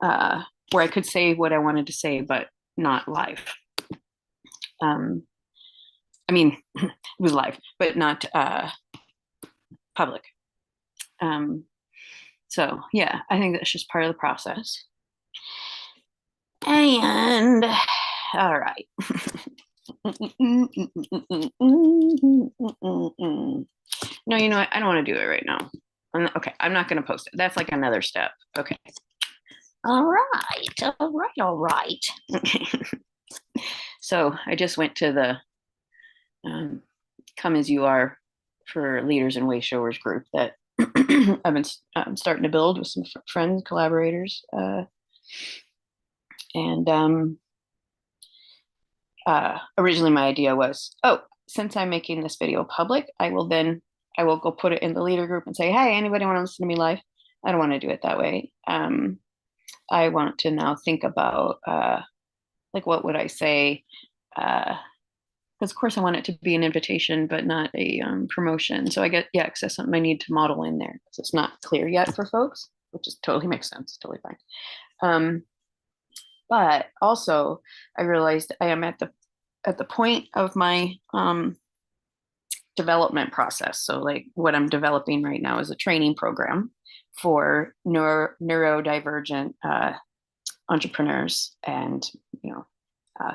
where I could say what I wanted to say, but not live. Um, I mean, it was live, but not public. Um, so yeah, I think that's just part of the process. And all right. No, you know what? I don't want to do it right now. Okay, I'm not going to post it. That's like another step. Okay. All right. All right. All right. So I just went to the Come As You Are for Leaders and Way Showers group that I've been starting to build with some friends, collaborators. And Originally my idea was, oh, since I'm making this video public, I will go put it in the leader group and say, hey, anybody want to listen to me live? I don't want to do it that way. I want to now think about like, what would I say? Because of course I want it to be an invitation, but not a promotion. So I get, yeah, because that's something I need to model in there because it's not clear yet for folks, which is totally makes sense, totally fine. But also I realized I am at the point of my development process. So like what I'm developing right now is a training program for neurodivergent entrepreneurs and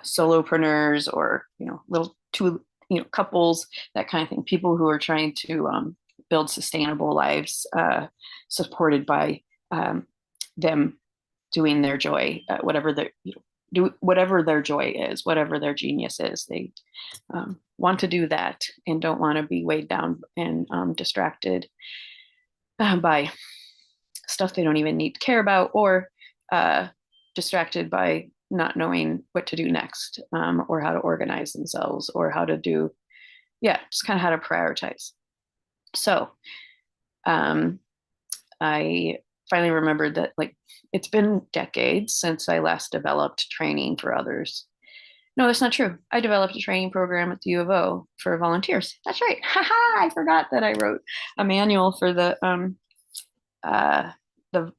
solopreneurs, or little two couples, that kind of thing, people who are trying to build sustainable lives supported by them doing their joy, whatever their do whatever their joy is, whatever their genius is. They want to do that and don't want to be weighed down and distracted by stuff they don't even need to care about, or distracted by not knowing what to do next, or how to organize themselves, or how to do, yeah, just kind of how to prioritize. So I finally remembered that, like, it's been decades since I last developed training for others. No, that's not true. I developed a training program at the U of O for volunteers. That's right. Haha, I forgot that I wrote a manual for the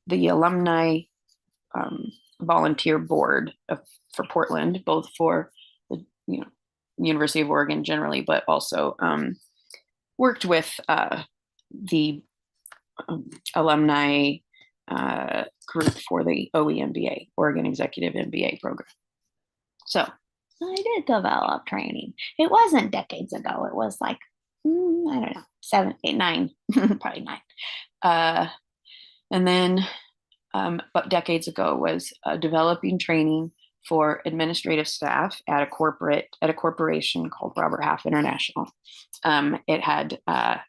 alumni volunteer board for Portland, both for the University of Oregon generally, but also worked with the alumni group for the OE MBA, Oregon Executive MBA program. So I did develop training. It wasn't decades ago. It was like, I don't know, 7, 8, 9, probably 9. And then, but decades ago was developing training for administrative staff at a corporation called Robert Half International. It had, I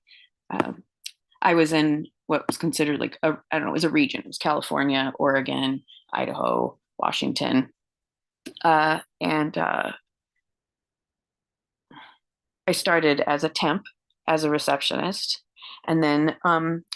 was in what was considered like I don't know, it was a region. It was California, Oregon, Idaho, Washington, and I started as a temp, as a receptionist, and then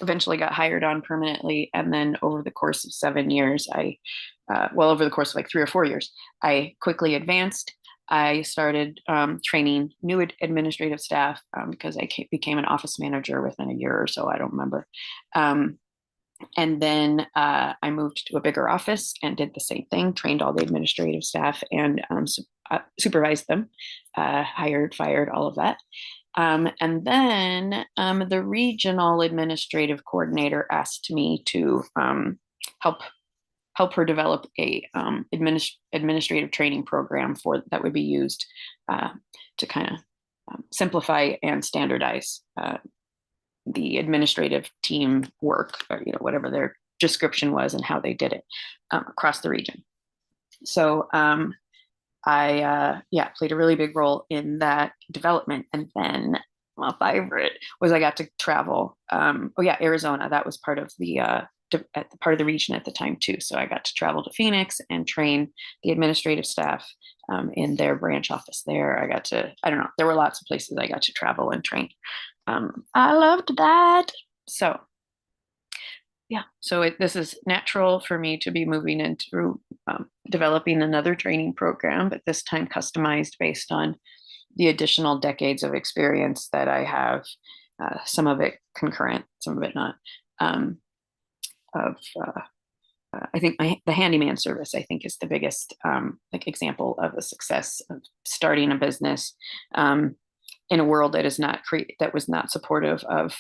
eventually got hired on permanently. And then over the course of 7 years, over the course of like 3 or 4 years, I quickly advanced. I started training new administrative staff because I became an office manager within a year or so. I don't remember. And then I moved to a bigger office and did the same thing, trained all the administrative staff and supervised them, hired, fired, all of that. And then the regional administrative coordinator asked me to help her develop a administrative training program that would be used to kind of simplify and standardize the administrative team work, or whatever their description was and how they did it across the region. So I played a really big role in that development. And then my favorite was I got to travel. Arizona. That was part of the region at the time too. So I got to travel to Phoenix and train the administrative staff in their branch office there. I don't know, there were lots of places I got to travel and train. I loved that. So yeah, so this is natural for me to be moving into developing another training program, but this time customized based on the additional decades of experience that I have, some of it concurrent, some of it not, of I think the handyman service, I think, is the biggest like example of a success of starting a business in a world that is not that was not supportive of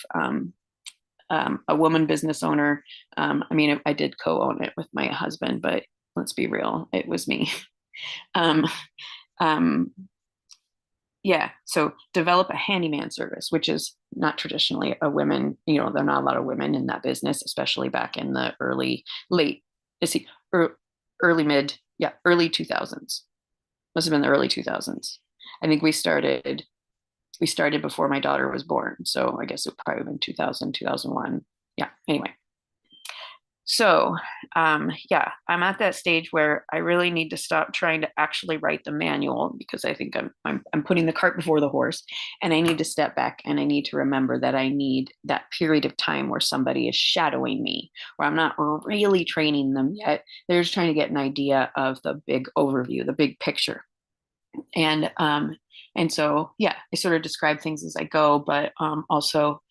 a woman business owner. I mean, I did co-own it with my husband, but let's be real, it was me. um, um, yeah, so develop a handyman service, which is not traditionally a women, you know, there are not a lot of women in that business, especially back in the late, let's see, early 2000s. Must have been the early 2000s. I think we started before my daughter was born. So I guess it would probably been 2000, 2001. Yeah, anyway. So, yeah, I'm at that stage where I really need to stop trying to actually write the manual because I think I'm putting the cart before the horse, and I need to step back and I need to remember that I need that period of time where somebody is shadowing me, where I'm not really training them yet. They're just trying to get an idea of the big overview, the big picture, and so yeah, I sort of describe things as I go, but also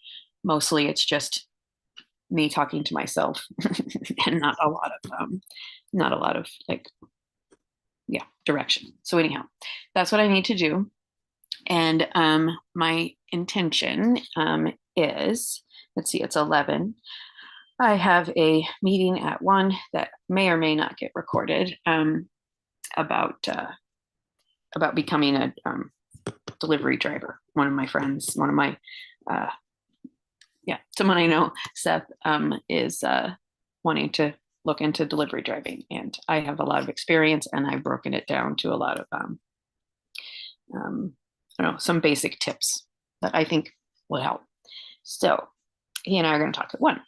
mostly it's just me talking to myself and not a lot of like yeah direction. So anyhow, that's what I need to do, and my intention is, let's see, it's 11. I have a meeting at 1 that may or may not get recorded about becoming a delivery driver. One of my friends, one of my someone I know, Seth, is wanting to look into delivery driving, and I have a lot of experience, and I've broken it down to a lot of I don't know, some basic tips that I think will help. So he and I are going to talk at 1,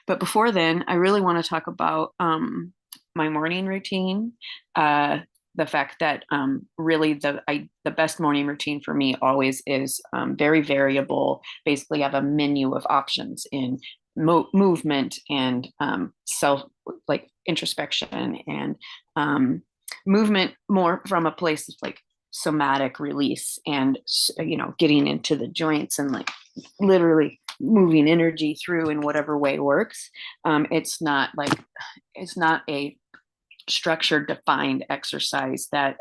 but before then, I really want to talk about my morning routine. The fact that really the best morning routine for me always is very variable. Basically, I have a menu of options in movement and self, like introspection, and movement more from a place of like somatic release, and you know, getting into the joints and like literally moving energy through in whatever way works. It's not a structured, defined exercise that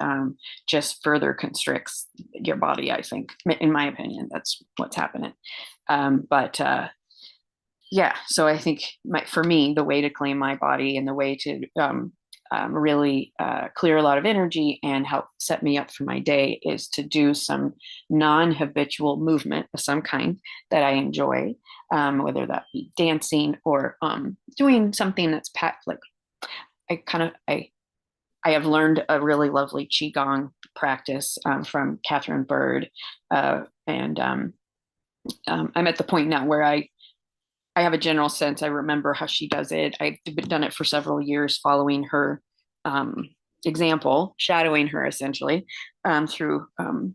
just further constricts your body. I think, in my opinion, that's what's happening. But yeah, so I think for me, the way to claim my body and the way to really clear a lot of energy and help set me up for my day is to do some non-habitual movement of some kind that I enjoy, whether that be dancing or doing something that's like I have learned a really lovely qigong practice from kbird, and I'm at the point now where I have a general sense. I remember how she does it. I've done it for several years, following her example, shadowing her essentially through 5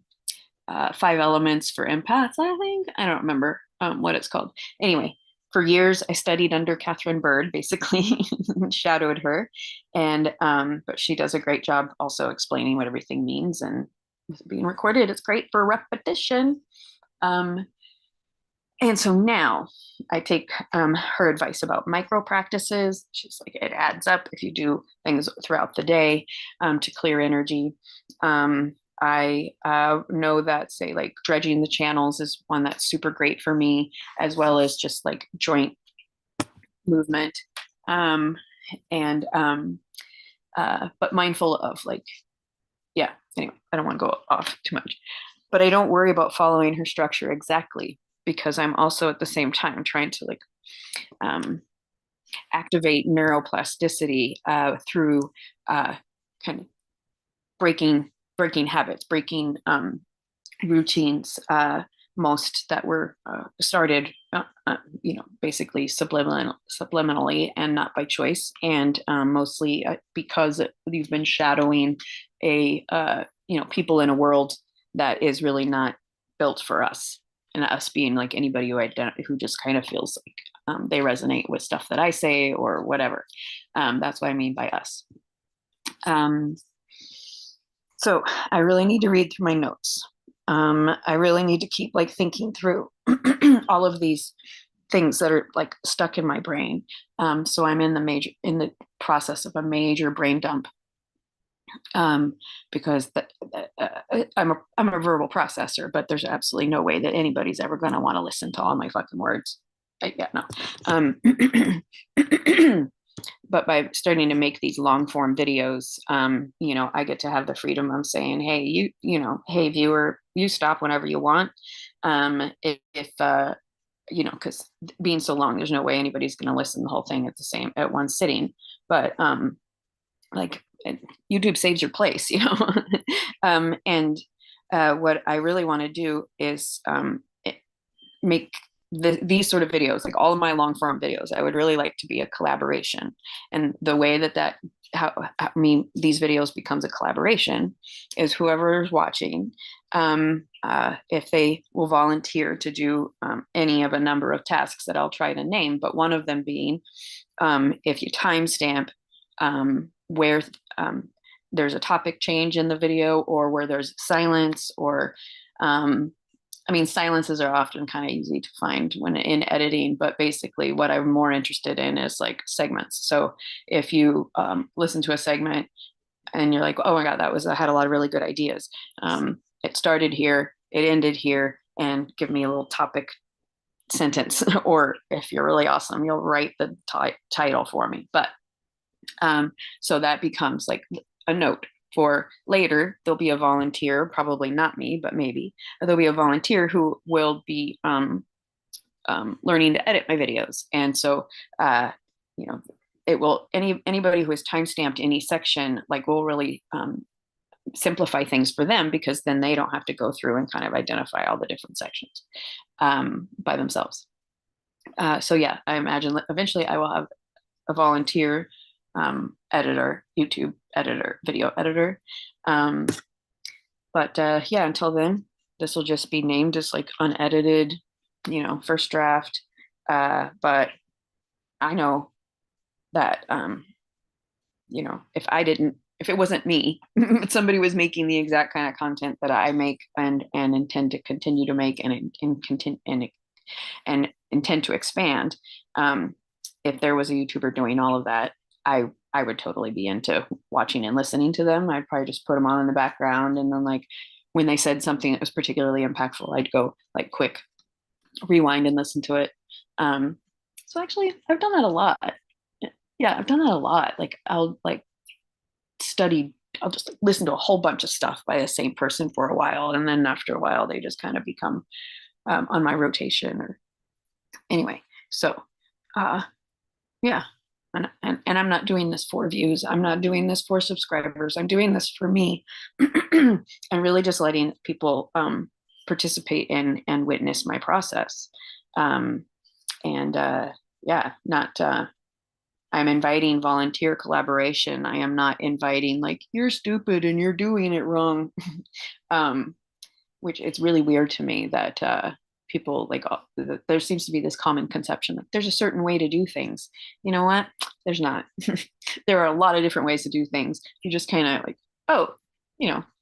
elements for empaths. I think, I don't remember what it's called. Anyway, for years I studied under kbird, basically shadowed her, and but she does a great job also explaining what everything means, and being recorded, it's great for repetition. And so now I take her advice about micro practices. She's like, it adds up if you do things throughout the day to clear energy. I know that, say, like dredging the channels is one that's super great for me, as well as just like joint movement. And but mindful of like, yeah, anyway, I don't want to go off too much, but I don't worry about following her structure exactly, because I'm also at the same time trying to like activate neuroplasticity through kind of breaking habits, breaking routines, most that were started, you know, basically subliminally and not by choice, and mostly because you've been shadowing you know, people in a world that is really not built for us, and us being like anybody who just kind of feels like they resonate with stuff that I say or whatever. That's what I mean by us. So I really need to read through my notes. I really need to keep like thinking through all of these things that are like stuck in my brain. So I'm in the process of a major brain dump, because I'm a verbal processor, but there's absolutely no way that anybody's ever going to want to listen to all my fucking words. Yeah, no. But by starting to make these long form videos, I get to have the freedom of saying, hey, hey viewer, you stop whenever you want. Because being so long, there's no way anybody's going to listen to the whole thing at one sitting. But like YouTube saves your place, and what I really want to do is make these sort of videos, like all of my long form videos, I would really like to be a collaboration. And the way these videos becomes a collaboration is whoever's watching, if they will volunteer to do any of a number of tasks that I'll try to name, but one of them being, if you timestamp where there's a topic change in the video, or where there's silence, or silences are often kind of easy to find when in editing, but basically what I'm more interested in is like segments. So if you listen to a segment and you're like, oh my God, I had a lot of really good ideas. It started here, it ended here, and give me a little topic sentence. Or if you're really awesome, you'll write the title for me. But so that becomes like a note for later. There'll be a volunteer, probably not me, but maybe there'll be a volunteer who will be learning to edit my videos. And so, it will, anybody who has timestamped any section, like, will really simplify things for them, because then they don't have to go through and kind of identify all the different sections by themselves. So yeah, I imagine eventually I will have a volunteer editor, YouTube editor, video editor. But yeah, until then, this will just be named as like unedited, first draft. But I know that, if it wasn't me, somebody was making the exact kind of content that I make and intend to continue to make and intend to expand. If there was a YouTuber doing all of that, I would totally be into watching and listening to them. I'd probably just put them on in the background, and then like when they said something that was particularly impactful, I'd go like quick rewind and listen to it. So actually, I've done that a lot. Yeah, I've done that a lot. Like I'll just listen to a whole bunch of stuff by the same person for a while, and then after a while, they just kind of become on my rotation. Or anyway, so yeah. And I'm not doing this for views. I'm not doing this for subscribers. I'm doing this for me, and really just letting people participate in and witness my process. Yeah, not. I'm inviting volunteer collaboration. I am not inviting like, you're stupid and you're doing it wrong, which it's really weird to me that people like, there seems to be this common conception that there's a certain way to do things. You know what? There's not. There are a lot of different ways to do things. You just kind of like, on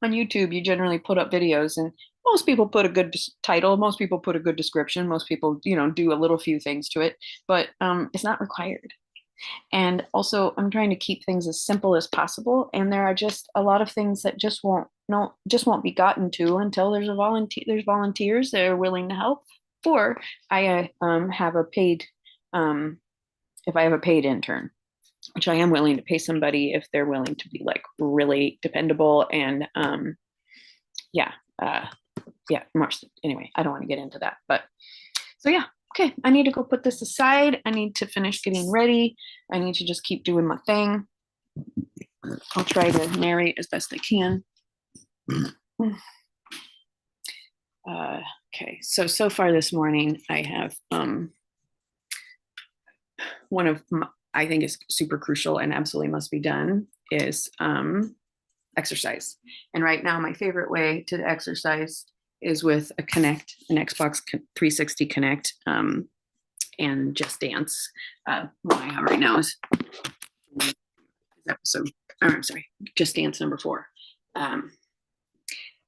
YouTube, you generally put up videos, and most people put a good title. Most people put a good description. Most people, do a little few things to it, but it's not required. And also, I'm trying to keep things as simple as possible. And there are just a lot of things that just won't be gotten to until there's volunteers that are willing to help, or I have a paid, if I have a paid intern, which I am willing to pay somebody if they're willing to be like really dependable. And anyway, I don't want to get into that, but so yeah. Okay, I need to go put this aside. I need to finish getting ready. I need to just keep doing my thing. I'll try to narrate as best I can. Okay, so far this morning, I have one of my, I think is super crucial and absolutely must be done is exercise. And right now, my favorite way to exercise is with a Kinect, an Xbox 360 Kinect, and Just Dance. What I have right now is episode, I'm sorry, Just Dance number 4.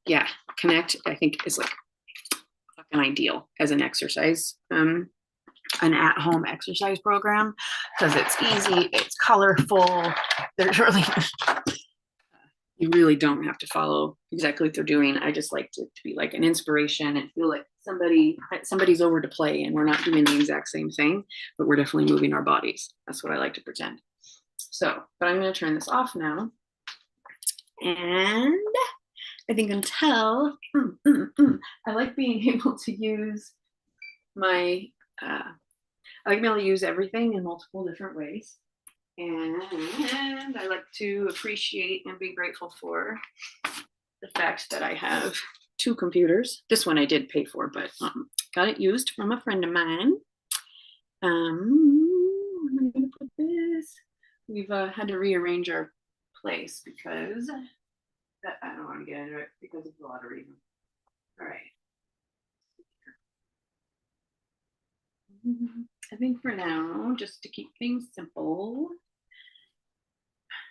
Yeah, Kinect, I think, is like fucking ideal as an exercise an at-home exercise program because it's easy, it's colorful. There's really you really don't have to follow exactly what they're doing. I just like to be like an inspiration and feel like somebody's over to play and we're not doing the exact same thing, but we're definitely moving our bodies. That's what I like to pretend. So, but I'm going to turn this off now. And I think until I like being able to use my, I like being able to use everything in multiple different ways. And I like to appreciate and be grateful for the fact that I have 2 computers. This one I did pay for, but got it used from a friend of mine. I'm going to put this. We've had to rearrange our place because I don't want to get into it because of a lot of reasons. All right. I think for now, just to keep things simple,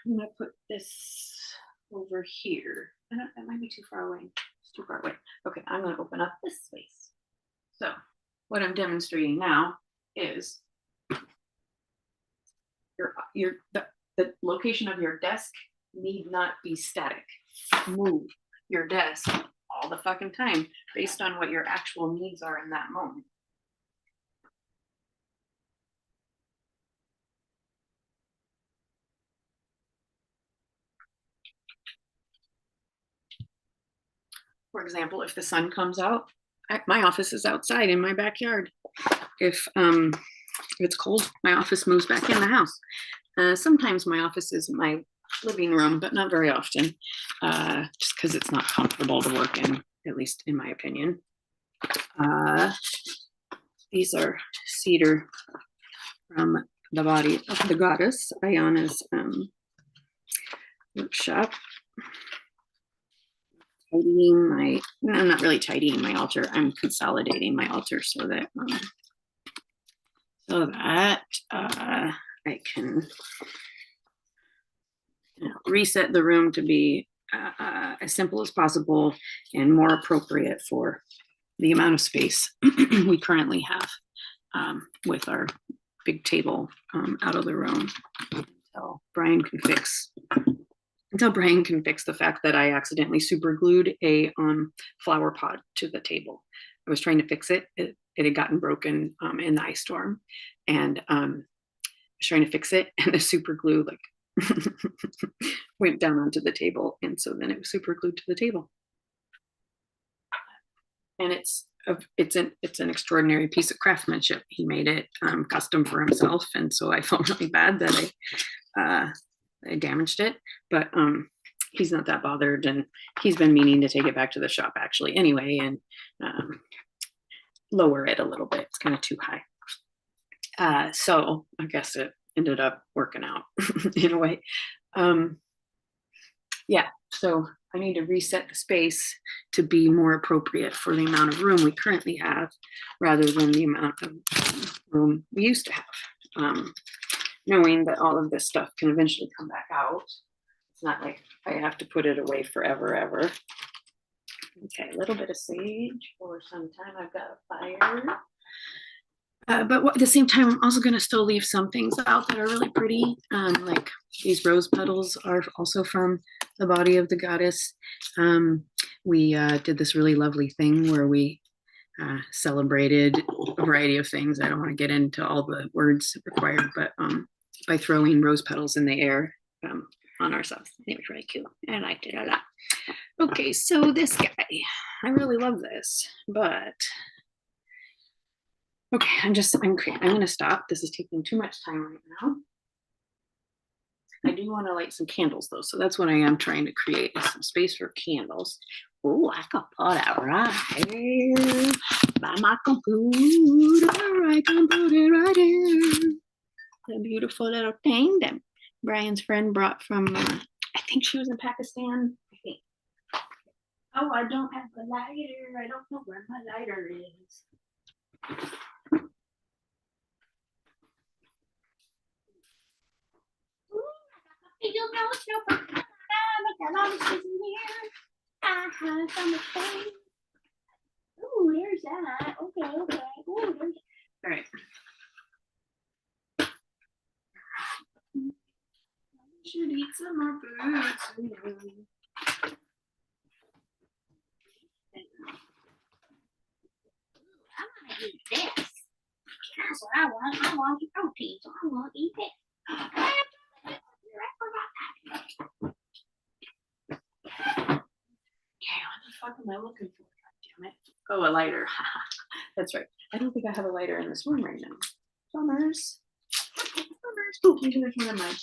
I'm going to put this over here. That might be too far away. It's too far away. Okay, I'm going to open up this space. So what I'm demonstrating now is the location of your desk need not be static. Move your desk all the fucking time based on what your actual needs are in that moment. For example, if the sun comes out, my office is outside in my backyard. If it's cold, my office moves back in the house. Sometimes my office is my living room, but not very often, just because it's not comfortable to work in, at least in my opinion. These are cedar from the body of the goddess, Ayana's workshop. I'm not really tidying my altar. I'm consolidating my altar so that I can reset the room to be as simple as possible and more appropriate for the amount of space we currently have with our big table out of the room until Brian can fix the fact that I accidentally super glued a flower pot to the table. I was trying to fix it. It had gotten broken in the ice storm, and I was trying to fix it, and the super glue went down onto the table, and so then it was super glued to the table. And it's an extraordinary piece of craftsmanship. He made it custom for himself, and so I felt really bad that I damaged it, but he's not that bothered, and he's been meaning to take it back to the shop actually anyway and lower it a little bit. It's kind of too high. So I guess it ended up working out in a way. Yeah, so I need to reset the space to be more appropriate for the amount of room we currently have rather than the amount of room we used to have. Knowing that all of this stuff can eventually come back out. It's not like I have to put it away forever, ever. Okay, a little bit of sage for some time. I've got a fire. But at the same time, I'm also going to still leave some things out that are really pretty. Like these rose petals are also from the body of the goddess. We did this really lovely thing where we celebrated a variety of things. I don't want to get into all the words required, but by throwing rose petals in the air on ourselves. It was really cute. I liked it a lot. Okay, so this guy, I really love this, but okay, I'm going to stop. This is taking too much time right now. I do want to light some candles though, so that's what I am trying to create is some space for candles. Oh, I can put it right here by my computer. I can put it right here. The beautiful little thing that Brian's friend brought from, I think she was in Pakistan. I think. Oh, I don't have a lighter. I don't know where my lighter is. Oh, there's that. Okay. Ooh, there's. All right. should eat some more food soon. I'm gonna eat this. That's what I want. I want the protein, so I'm gonna eat it. Okay, what the fuck am I looking for? God damn it. Oh, a lighter. That's right. I don't think I have a lighter in this room right now. Summers. Summers. Oh, there's one in my bag.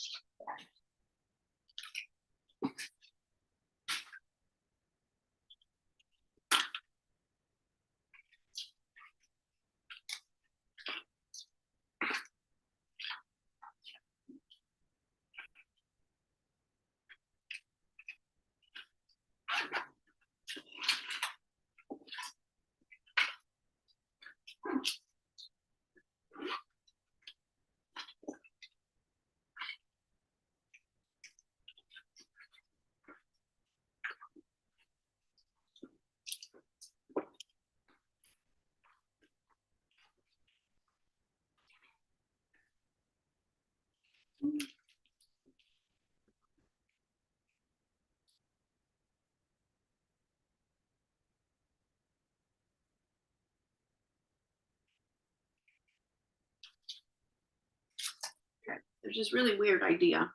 Okay. There's this really weird idea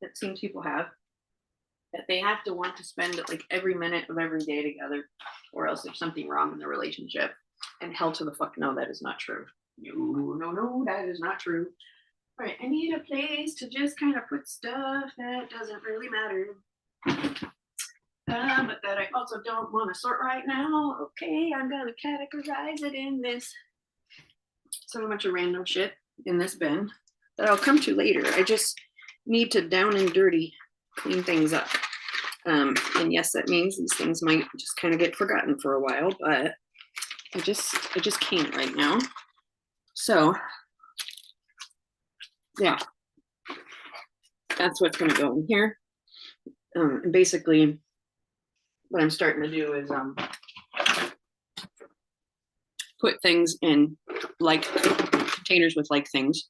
that seems people have that they have to want to spend like every minute of every day together, or else there's something wrong in the relationship. And hell to the fuck no, that is not true. No, that is not true. All right, I need a place to just kind of put stuff that doesn't really matter. But that I also don't want to sort right now. Okay, I'm gonna categorize it in this. So much of random shit in this bin that I'll come to later. I just need to down and dirty clean things up. And yes, that means these things might just kind of get forgotten for a while, but I just can't right now. So yeah, that's what's going to go in here. And basically what I'm starting to do is put things in like containers with like things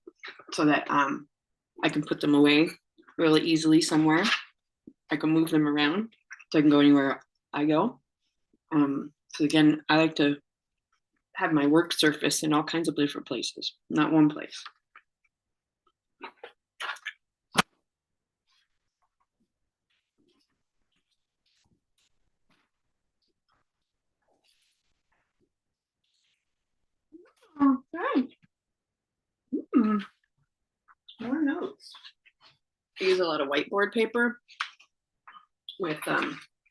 so that I can put them away really easily somewhere. I can move them around so I can go anywhere I go. So again, I like to have my work surface in all kinds of different places, not one place. Okay. More notes. I use a lot of whiteboard paper with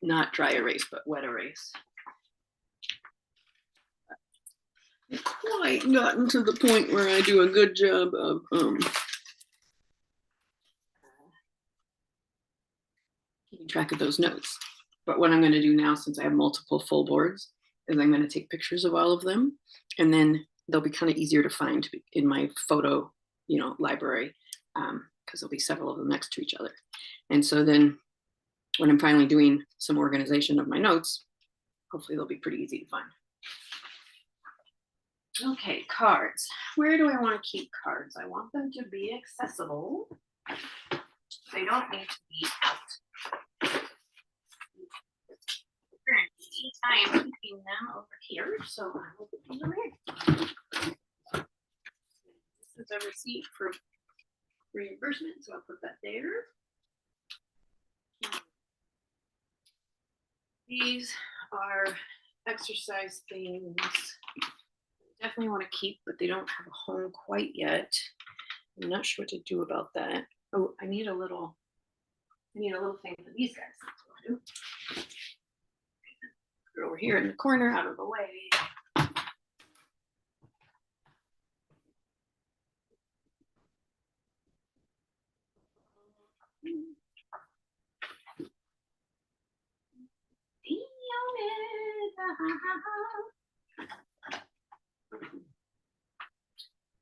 not dry erase, but wet erase. I've quite gotten to the point where I do a good job of keeping track of those notes. But what I'm going to do now, since I have multiple full boards, is I'm going to take pictures of all of them, and then they'll be kind of easier to find in my photo, library, because there'll be several of them next to each other. And so then when I'm finally doing some organization of my notes, hopefully they'll be pretty easy to find. Okay, cards. Where do I want to keep cards? I want them to be accessible. They don't need to be out. Currently, I am keeping them over here, so I will put them here. This is a receipt for reimbursement, so I'll put that there. These are exercise things. Definitely want to keep, but they don't have a home quite yet. I'm not sure what to do about that. Oh, I need a little thing for these guys. That's what I do. Put it over here in the corner, out of the way.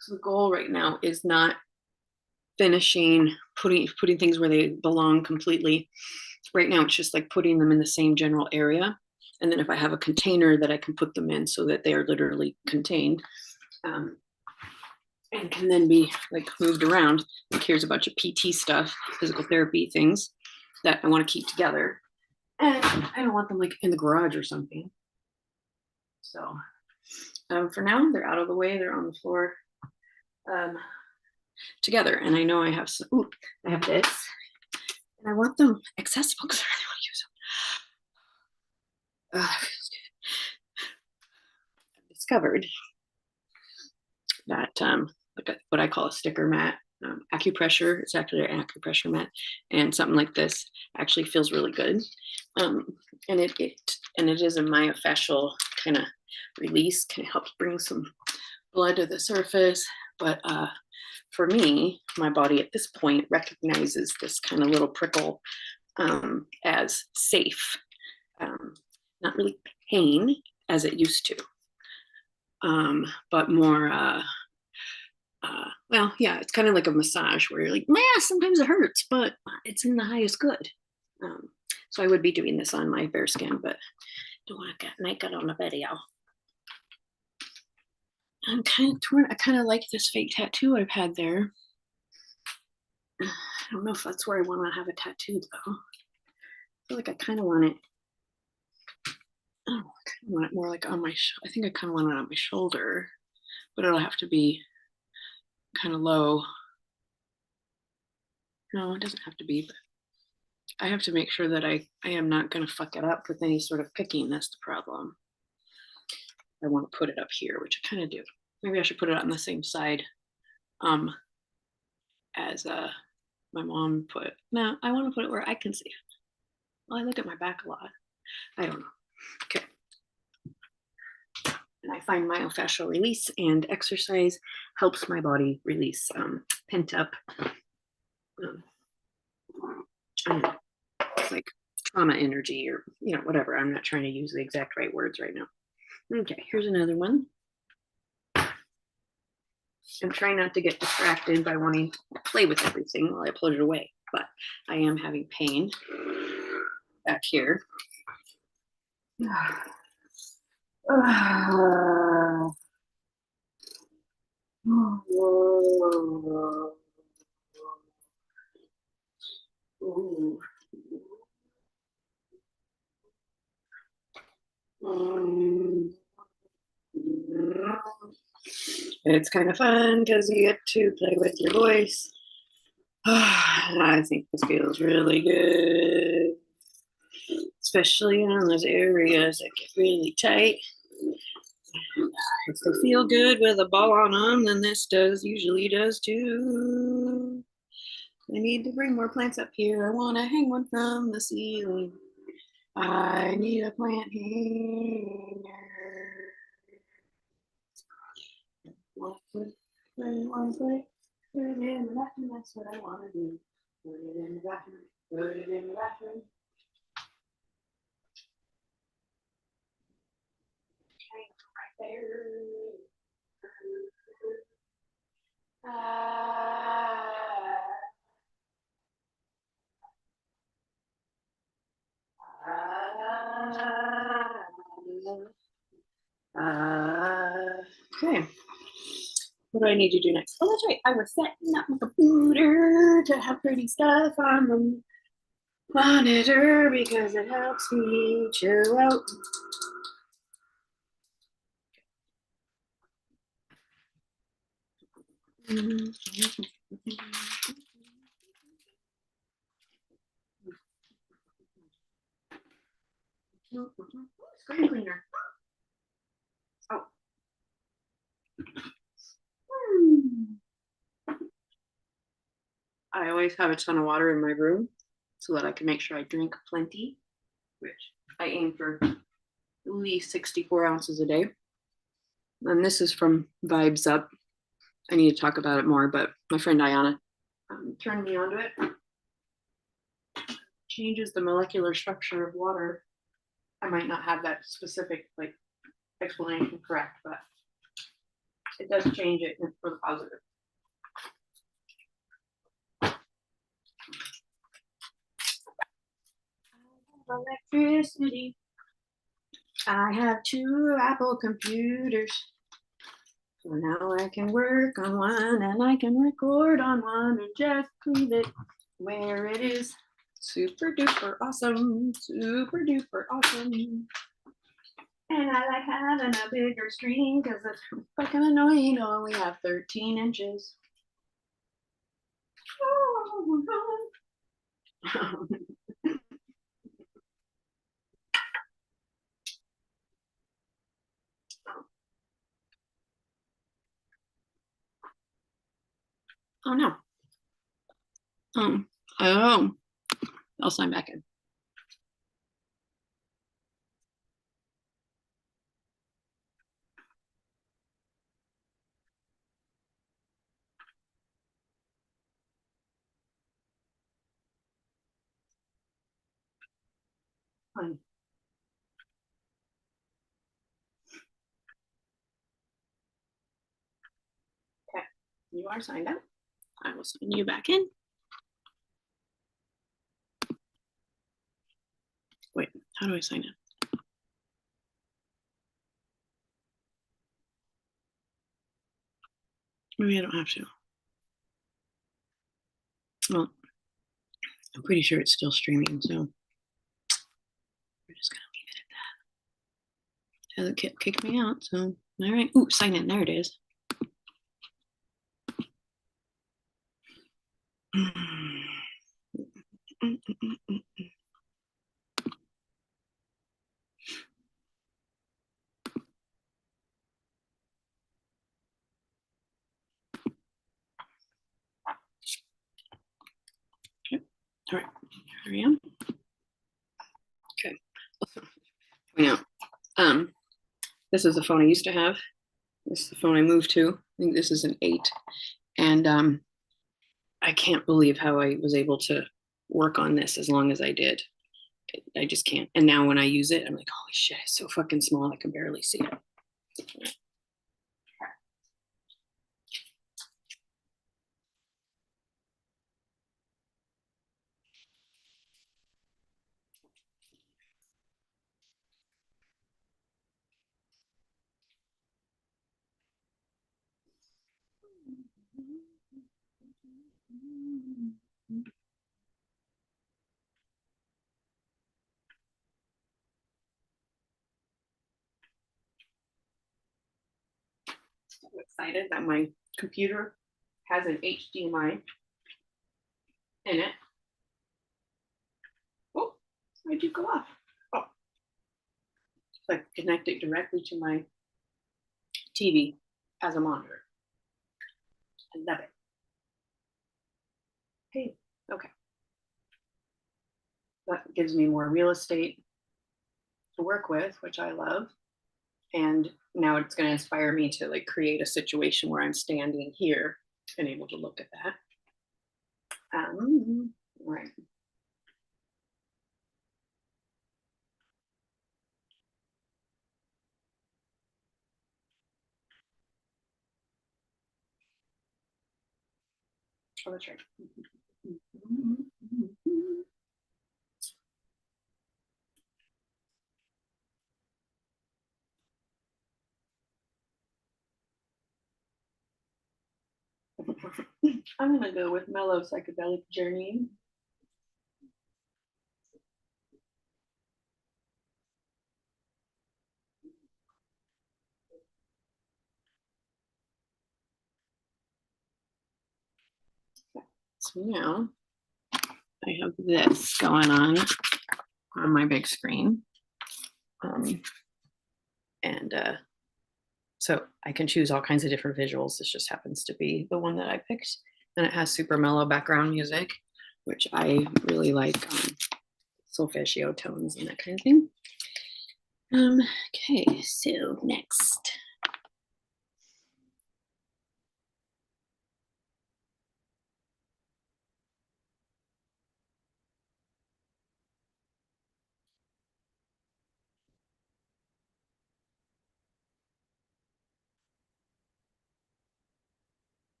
So the goal right now is not finishing putting things where they belong completely. Right now it's just like putting them in the same general area, and then if I have a container that I can put them in so that they are literally contained, and and can then be like moved around. Like here's a bunch of PT stuff, physical therapy things that I want to keep together. And I don't want them like in the garage or something. So for now, they're out of the way. They're on the floor together. And I know I have some, ooh, I have this. And I want them accessible because I really want to use them. I've discovered that like what I call a sticker mat, acupressure. It's actually an acupressure mat, and something like this actually feels really good. And it is a myofascial kind of release, kind of helps bring some blood to the surface. But for me, my body at this point recognizes this kind of little prickle as safe, not really pain as it used to, but more well, yeah, it's kind of like a massage where you're like, man, sometimes it hurts, but it's in the highest good. So I would be doing this on my bare skin, but don't want to get naked on the video. I'm kind of torn. I kind of like this fake tattoo I've had there. I don't know if that's where I want to have a tattoo though. I feel like I kind of want it. Oh, I kind of want it more like on my. I think I kind of want it on my shoulder, but it'll have to be kind of low. No, it doesn't have to be, but I have to make sure that I am not going to fuck it up with any sort of picking. That's the problem. I want to put it up here, which I kind of do. Maybe I should put it on the same side as my mom put. No, I want to put it where I can see it. Well, I look at my back a lot. I don't know. Okay. And I find myofascial release and exercise helps my body release pent up it's like trauma energy or whatever. I'm not trying to use the exact right words right now. Okay, here's another one. I'm trying not to get distracted by wanting to play with everything while I put it away, but I am having pain back here. Ooh. It's kind of fun because you get to play with your voice. I think this feels really good, especially on those areas that get really tight. If they feel good with a ball on them, then this usually does too. I need to bring more plants up here. I want to hang one from the ceiling. I need a plant hanger. Put it in the bathroom, that's what I want to do. Put it in the bathroom, put it in the bathroom. Okay, right there. Okay. What do I need to do next? Oh, that's right. I was setting up my computer to have pretty stuff on the monitor because it helps me chill out. Screen cleaner. Oh. I always have a ton of water in my room so that I can make sure I drink plenty, which I aim for at least 64 ounces a day. And this is from Vibes Up. I need to talk about it more, but my friend Ayana turned me onto it. Changes the molecular structure of water. I might not have that specific explanation correct, but it does change it for the positive. Electricity. I have 2 Apple computers. So now I can work on one and I can record on one and just leave it where it is. Super duper awesome. Super duper awesome. And I like having a bigger screen because it's fucking annoying. I only have 13 inches. Oh no. Oh, I'll sign back in. Fine. Okay, you are signed up. I will sign you back in. Wait, how do I sign in? Maybe I don't have to. Well, I'm pretty sure it's still streaming, so we're just gonna leave it at that. Hasn't kicked me out, so all right. Ooh, sign in. There it is. Okay. All right. Here I am. Okay. Point out. This is the phone I used to have. This is the phone I moved to. I think this is an 8. And I can't believe how I was able to work on this as long as I did. I just can't. And now when I use it, I'm like, holy shit, it's so fucking small. I can barely see it. So excited that my computer has an HDMI in it. Oh, why'd you go off? Oh, so I connect it directly to my TV as a monitor. I love it. Hey, okay. That gives me more real estate to work with, which I love. And now it's going to inspire me to like create a situation where I'm standing here and able to look at that. Right. Oh, that's right. I'm gonna go with mellow psychedelic journey. So now I have this going on my big screen. And so I can choose all kinds of different visuals. This just happens to be the one that I picked. And it has super mellow background music, which I really like, solfeggio tones and that kind of thing. Okay, so next.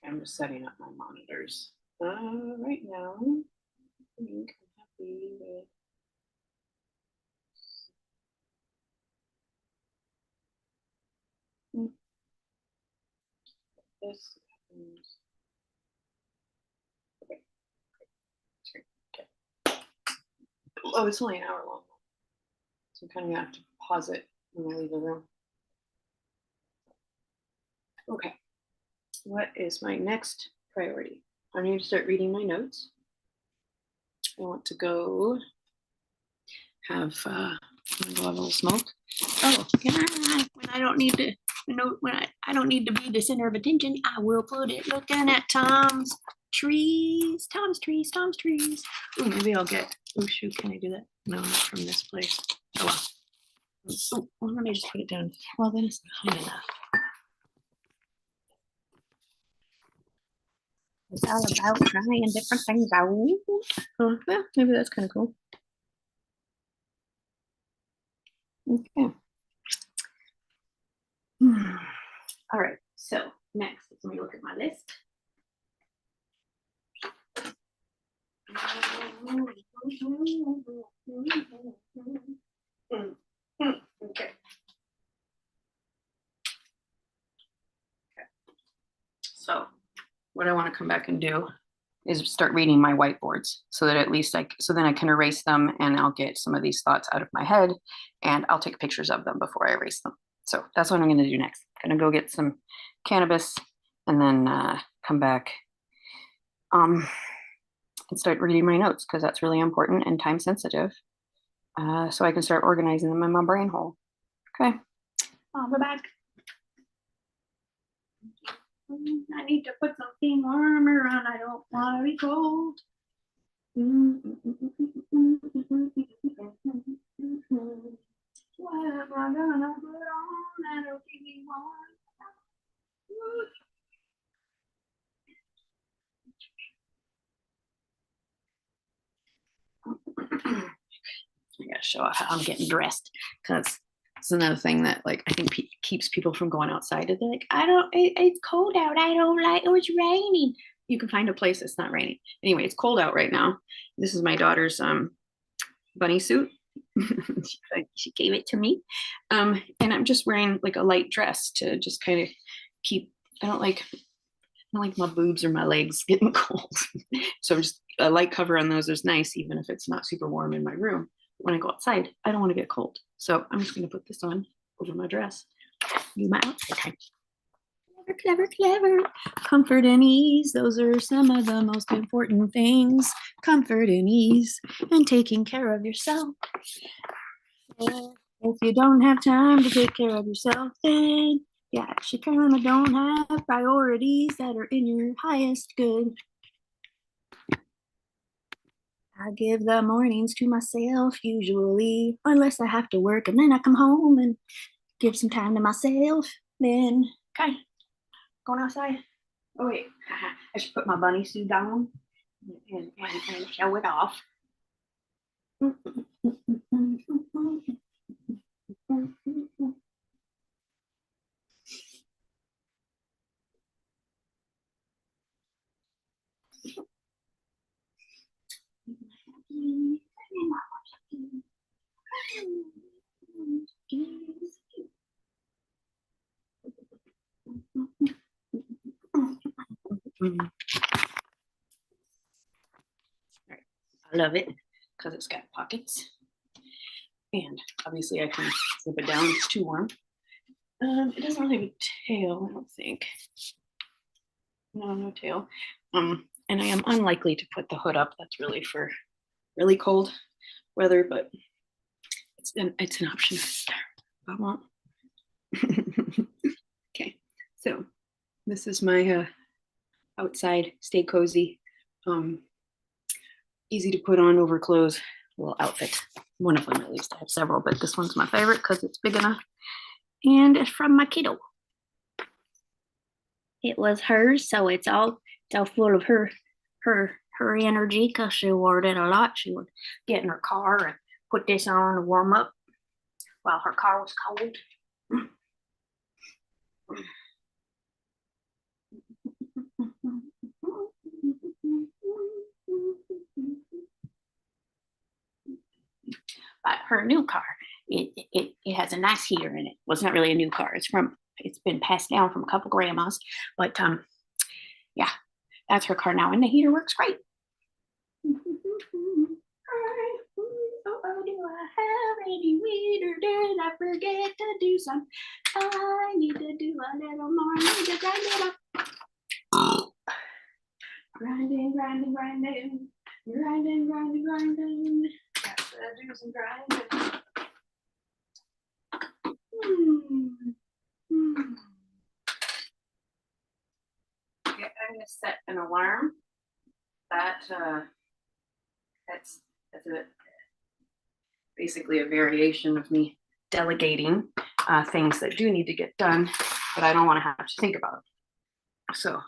I'm just setting up my monitors right now. I think I have This happens. Okay. Oh, it's only an hour long, so I'm kind of gonna have to pause it when I leave the room. Okay, what is my next priority? I need to start reading my notes. I want to go have go have a little smoke. Oh, when I don't need to, when I don't need to be the center of attention, I will put it looking at Tom's trees. Tom's trees. Tom's trees. Oh, maybe I'll get. Oh shoot, can I do that? No, not from this place. Oh well. Oh, well, let me just put it down. Well, then it's not high enough. It's all about trying different things out. Oh, yeah, maybe that's kind of cool. Okay. All right. So next, let me look at my list. Okay. So what I want to come back and do is start reading my whiteboards so that at least so then I can erase them and I'll get some of these thoughts out of my head and I'll take pictures of them before I erase them. So that's what I'm going to do next. I'm going to go get some cannabis and then come back and start reading my notes because that's really important and time sensitive. So I can start organizing them in my brain hole. Okay. I'll be back. I need to put something warmer on. I don't want to be cold. What am I gonna put on that'll keep me warm? I gotta show off how I'm getting dressed because it's another thing that like I think keeps people from going outside. They're like, it's cold out. I don't like. Oh, it's raining. You can find a place that's not raining. Anyway, it's cold out right now. This is my daughter's bunny suit. She gave it to me, and I'm just wearing like a light dress to just kind of keep. I don't like my boobs or my legs getting cold, so I'm just a light cover on those is nice, even if it's not super warm in my room. When I go outside, I don't want to get cold, so I'm just going to put this on over my dress. Do my outfit time. Clever, clever, clever. Comfort and ease. Those are some of the most important things. Comfort and ease and taking care of yourself. If you don't have time to take care of yourself, then yeah, you kind of don't have priorities that are in your highest good. I give the mornings to myself usually, unless I have to work and then I come home and give some time to myself. Then, okay, going outside. Oh wait, I should put my bunny suit on and show it off. I love it because it's got pockets. And obviously I can flip it down if it's too warm. It doesn't really have a tail, I don't think. No tail. And I am unlikely to put the hood up. That's really for really cold weather, but it's an option if I want. Okay, so this is my outside, stay cozy, easy to put on over clothes little outfit. One of them at least. I have several, but this one's my favorite because it's big enough. And it's from my kiddo. It was hers, so it's all full of her energy because she wore it a lot. She would get in her car and put this on to warm up while her car was cold. her new car. It has a nice heater in it. Well, it's not really a new car. It's been passed down from a couple grandmas, but yeah, that's her car now, and the heater works great. Oh, do I have any weirder? Did I forget to do some? I need to do a little more. Need to grind it up. Grinding. Got to do some grinding. Okay, I'm gonna set an alarm. That's basically a variation of me delegating things that do need to get done, but I don't want to have to think about it. So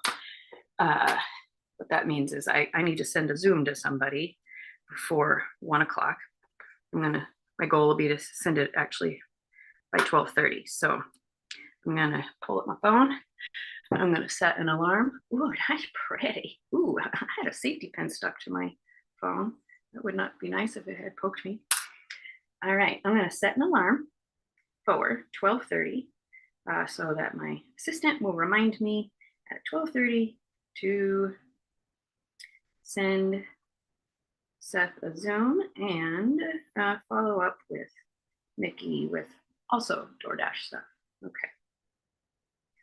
what that means is I need to send a Zoom to somebody before 1 o'clock. My goal will be to send it actually by 12:30. So I'm gonna pull up my phone. I'm gonna set an alarm. Ooh, that's pretty. Ooh, I had a safety pin stuck to my phone. That would not be nice if it had poked me. All right, I'm gonna set an alarm for 12:30 so that my assistant will remind me at 12:30 to send Seth a Zoom and follow up with Nikki with also DoorDash stuff. Okay.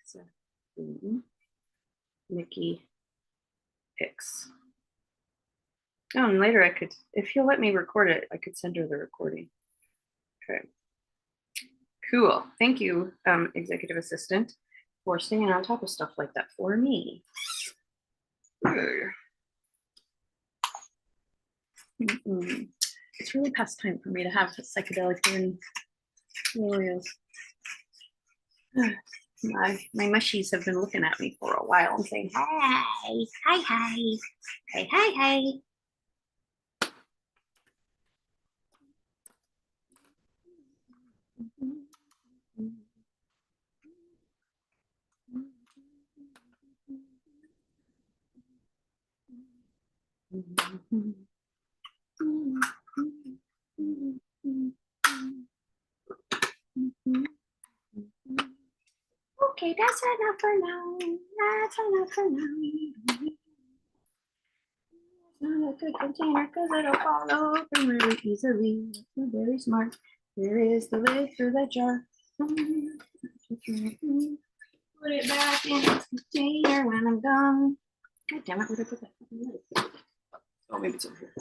So Nikki picks. Oh, and later I could, if he'll let me record it, I could send her the recording. Okay. Cool. Thank you, executive assistant, for staying on top of stuff like that for me. It's really past time for me to have psychedelic burn. Really is. My mushies have been looking at me for a while and saying, hey. Okay, that's enough for now. That's enough for now. It's not a good container because it'll fall open really easily. You're very smart. Here is the lid for the jar. Put it back in its container when I'm gone. God damn it, where'd I put that? Oh, maybe it's over here.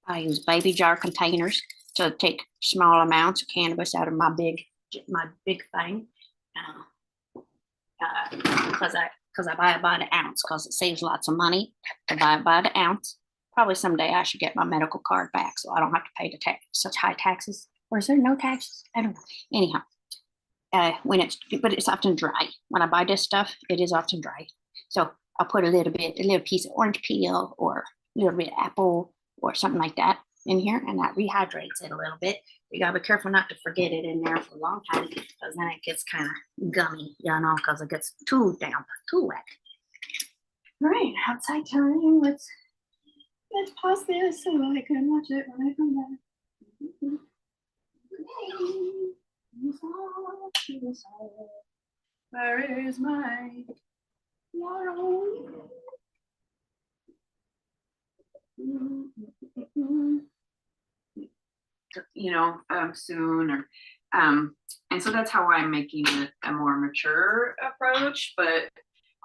I use baby jar containers to take small amounts of cannabis out of my big thing, because I buy it by the ounce because it saves lots of money to buy it by the ounce. Probably someday I should get my medical card back so I don't have to pay such high taxes. Or is there no taxes? I don't know. Anyhow, but it's often dry. When I buy this stuff, it is often dry. So I'll put a little piece of orange peel or a little bit of apple or something like that in here, and that rehydrates it a little bit. You gotta be careful not to forget it in there for a long time because then it gets kind of gummy, because it gets too damp, too wet. All right, outside time. Let's pause this so I can watch it when I come back. Where is my yarrow? Soon, or and so that's how I'm making it a more mature approach, but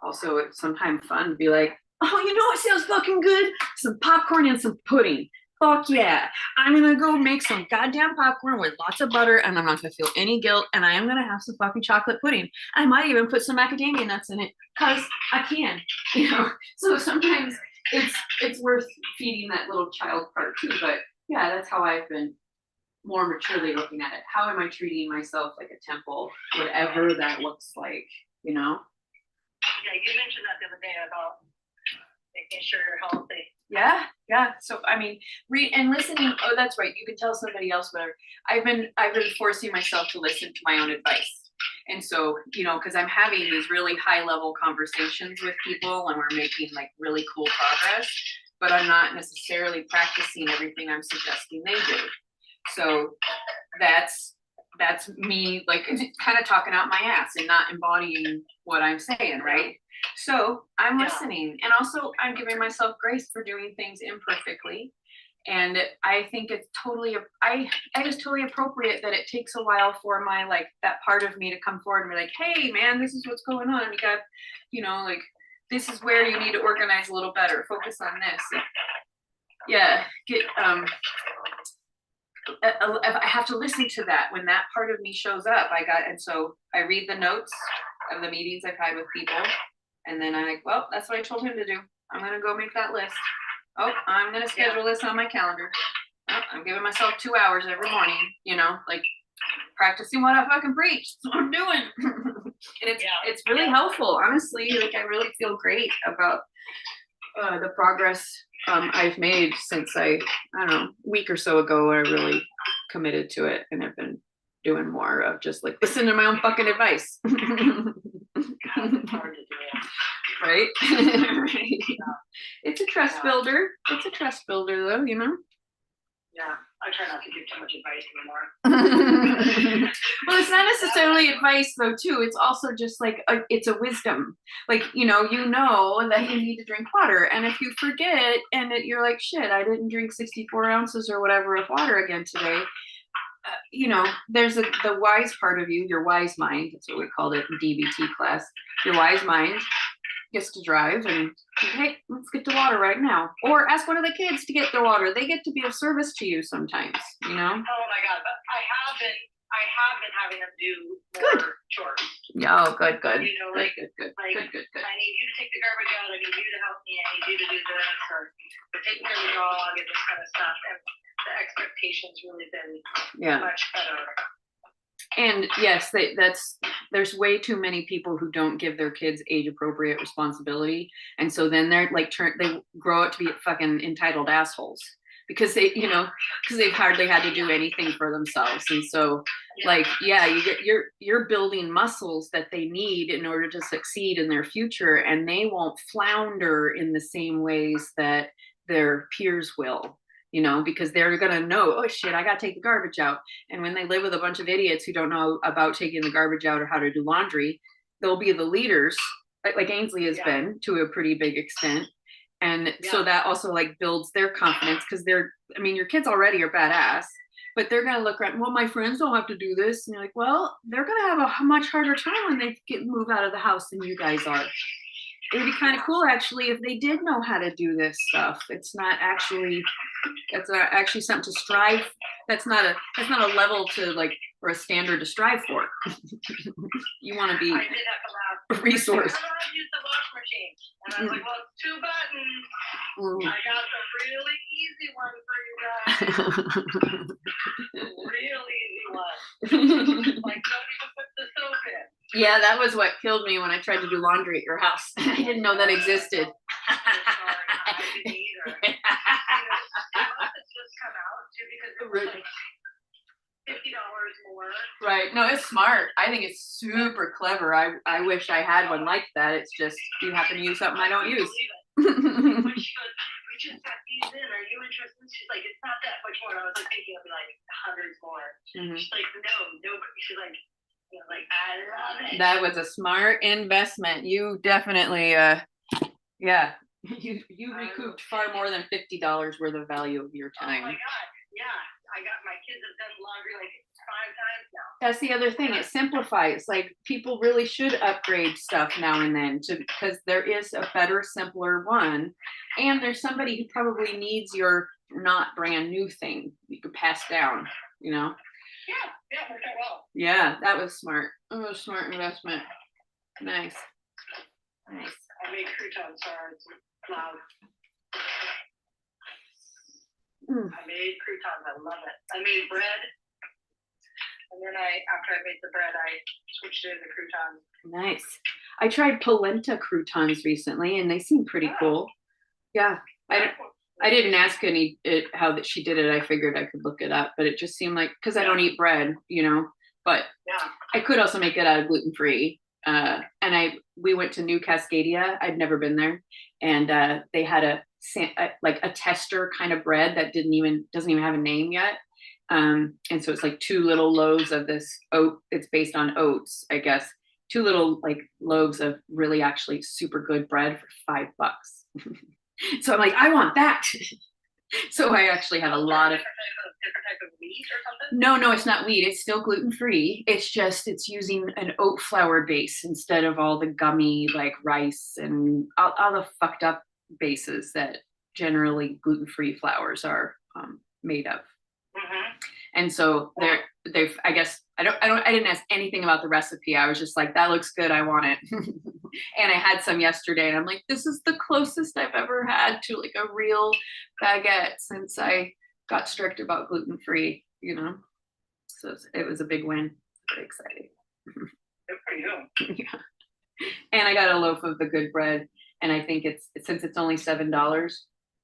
also it's sometimes fun to be like, oh, what sounds fucking good? Some popcorn and some pudding. Fuck yeah. I'm gonna go make some goddamn popcorn with lots of butter, and I'm not gonna feel any guilt, and I am gonna have some fucking chocolate pudding. I might even put some macadamia nuts in it because I can, so sometimes it's worth feeding that little child part too. But yeah, that's how I've been more maturely looking at it. How am I treating myself like a temple, whatever that looks like, Yeah, you mentioned that the other day about making sure you're healthy. Yeah. So I mean, read and listening. Oh, that's right. You can tell somebody else whatever. I've been forcing myself to listen to my own advice. And so, you know, because I'm having these really high level conversations with people and we're making like really cool progress, but I'm not necessarily practicing everything I'm suggesting they do. So that's me like kind of talking out my ass and not embodying what I'm saying, right? So I'm listening, and also I'm giving myself grace for doing things imperfectly. And I think it's totally, I just totally appropriate that it takes a while for my, like, that part of me to come forward and be like, hey man, this is what's going on. You got, you know, like, this is where you need to organize a little better, focus on this. And yeah, get, I have to listen to that when that part of me shows up. And so I read the notes of the meetings I've had with people, and then I'm like, well, that's what I told him to do. I'm going to go make that list. Oh, I'm going to schedule this on my calendar. Oh, I'm giving myself 2 hours every morning, you know, like practicing what I fucking preach. That's what I'm doing. And it's really helpful, honestly. Like, I really feel great about the progress I've made since I don't know, a week or so ago, I really committed to it, and I've been doing more of just like listen to my own fucking advice. It's hard to do it. Right? Right. It's a trust builder. It's a trust builder, though, you know? Yeah, I try not to give too much advice anymore. Well, it's not necessarily advice, though, too. It's also just like, it's a wisdom. Like, you know that you need to drink water. And if you forget and you're like, shit, I didn't drink 64 ounces or whatever of water again today. You know, there's the wise part of you, your wise mind. That's what we called it in DBT class. Your wise mind gets to drive and, hey, let's get to water right now. Or ask one of the kids to get the water. They get to be of service to you sometimes, you know? Oh my God, but I have been having them do more chores. Yeah, oh, good. You know, like, good. I need you to take the garbage out. I need you to help me. I need you to do this, or take care of the dog and this kind of stuff. And the expectations really been much better. And yes, there's way too many people who don't give their kids age appropriate responsibility, and so then they're like they grow up to be fucking entitled assholes because they've hardly had to do anything for themselves. And so like, you're building muscles that they need in order to succeed in their future, and they won't flounder in the same ways that their peers will. You know, because they're going to know, oh shit, I got to take the garbage out. And when they live with a bunch of idiots who don't know about taking the garbage out or how to do laundry, they'll be the leaders, like Ainsley has been to a pretty big extent. And so that also like builds their confidence, because your kids already are badass, but they're going to look around, well, my friends don't have to do this. And you're like, well, they're going to have a much harder time when they move out of the house than you guys are. It would be kind of cool, actually, if they did know how to do this stuff. It's not actually something to strive. That's not a level to like, or a standard to strive for. You want to be I did have to laugh. a resource. I don't know how to use the wash machine. And I was like, well, it's 2 buttons. I got the really easy one for you guys. Real easy one. Like, don't even put the soap in. Yeah, that was what killed me when I tried to do laundry at your house. I didn't know that existed. I'm so sorry, I didn't either. It must have just come out too, because it was like $50 more. Right. No, it's smart. I think it's super clever. I wish I had one like that. It's just, you happen to use something I don't use. When she goes, we just got these in. Are you interested? She's like, it's not that much more. And I was like thinking it'd be like hundreds more. She's like, no. She's like, I love it. That was a smart investment. You definitely, you recouped far more than $50 worth of value of your time. Oh my God, yeah. I got my kids have done laundry like 5 times now. That's the other thing. It simplifies. Like, people really should upgrade stuff now and then because there is a better, simpler one. And there's somebody who probably needs your not brand new thing you could pass down, you know? Yeah, worked out well. Yeah, that was smart. That was a smart investment. Nice. I made croutons, sorry, it's loud. I made croutons, I love it. I made bread, and then after I made the bread, I switched it into croutons. Nice. I tried polenta croutons recently, and they seem pretty cool. Yeah, I didn't ask how that she did it. I figured I could look it up, but it just seemed like, because I don't eat bread, you know, but Yeah. I could also make it out of gluten-free. And we went to New Cascadia. I'd never been there. And they had like a tester kind of bread that doesn't even have a name yet. And so it's like 2 little loaves of this oat. It's based on oats, I guess. 2 little like loaves of really actually super good bread for $5. So I'm like, I want that. So I actually have a lot of different type of wheat or something. no, it's not wheat. It's still gluten-free. It's using an oat flour base instead of all the gummy like rice and all the fucked up bases that generally gluten-free flours are made of. Mm-hmm. And so they've I guess I didn't ask anything about the recipe. I was just like, that looks good, I want it. And I had some yesterday and I'm like, this is the closest I've ever had to like a real baguette since I got strict about gluten-free, you know. So it was a big win. Very exciting. Good for you. Yeah. And I got a loaf of the good bread, and I think since it's only $7,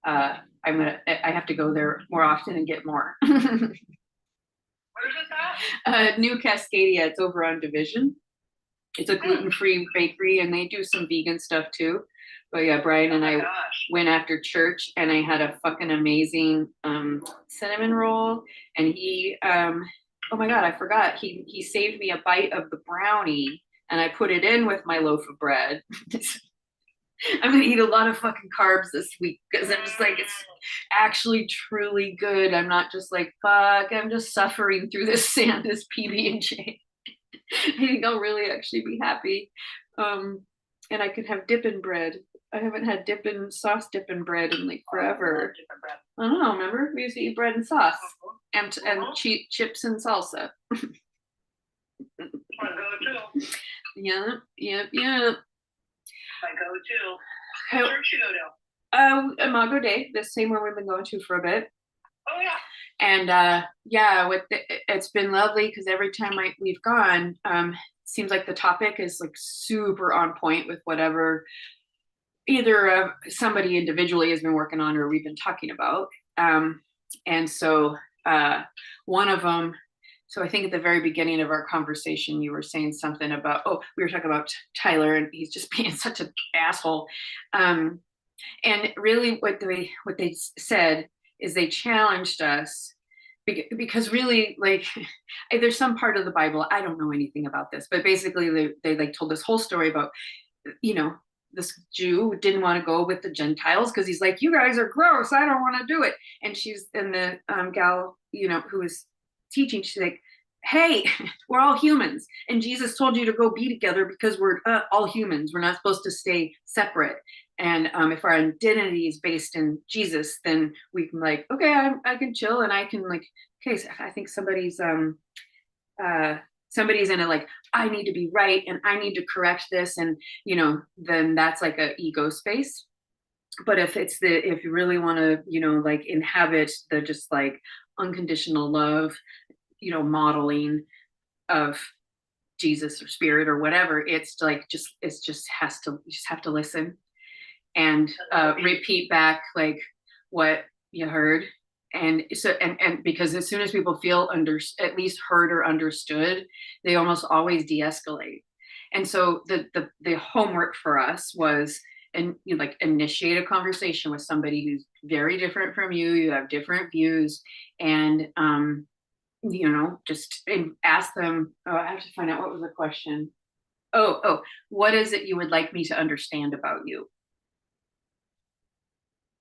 I have to go there more often and get more. Where's this at? New Cascadia, it's over on Division. It's a gluten-free bakery, and they do some vegan stuff too. But yeah, Brian and I went after church, and I had a fucking amazing cinnamon roll, and he oh my god, I forgot, he saved me a bite of the brownie, and I put it in with my loaf of bread. I'm gonna eat a lot of fucking carbs this week because I'm just like, it's actually truly good. I'm not just like, fuck, I'm just suffering through this PB&J. I think I'll really actually be happy. And I could have dipping bread. I haven't had sauce dipping bread in like forever. I don't know, remember? We used to eat bread and sauce and chips and salsa. My go-to. Yeah. My go-to. Church you go to? Imago Day, the same one we've been going to for a bit. Oh yeah. And yeah, it's been lovely because every time we've gone, seems like the topic is like super on point with whatever either somebody individually has been working on or we've been talking about. And so one of them, so I think at the very beginning of our conversation, you were saying something about, we were talking about Tyler and he's just being such an asshole. And really what they said is they challenged us because really, like, there's some part of the Bible, I don't know anything about this, but basically they like told this whole story about, you know, this Jew didn't want to go with the Gentiles because he's like, you guys are gross, I don't want to do it. And the gal, you know, who was teaching, she's like, hey, we're all humans, and Jesus told you to go be together because we're all humans, we're not supposed to stay separate. And if our identity is based in Jesus, then we can like, okay, I can chill, and I can like, okay, so I think somebody's in a like, I need to be right and I need to correct this, and you know, then that's like a ego space. But if you really want to, you know, like inhabit the just like unconditional love, you know, modeling of Jesus or spirit or whatever, it's like you just have to listen and repeat back like what you heard. And so and because as soon as people feel at least heard or understood, they almost always de-escalate. And so the homework for us was, and you know, like initiate a conversation with somebody who's very different from you. You have different views, and you know, just ask them. I have to find out what was the question. What is it you would like me to understand about you? I'm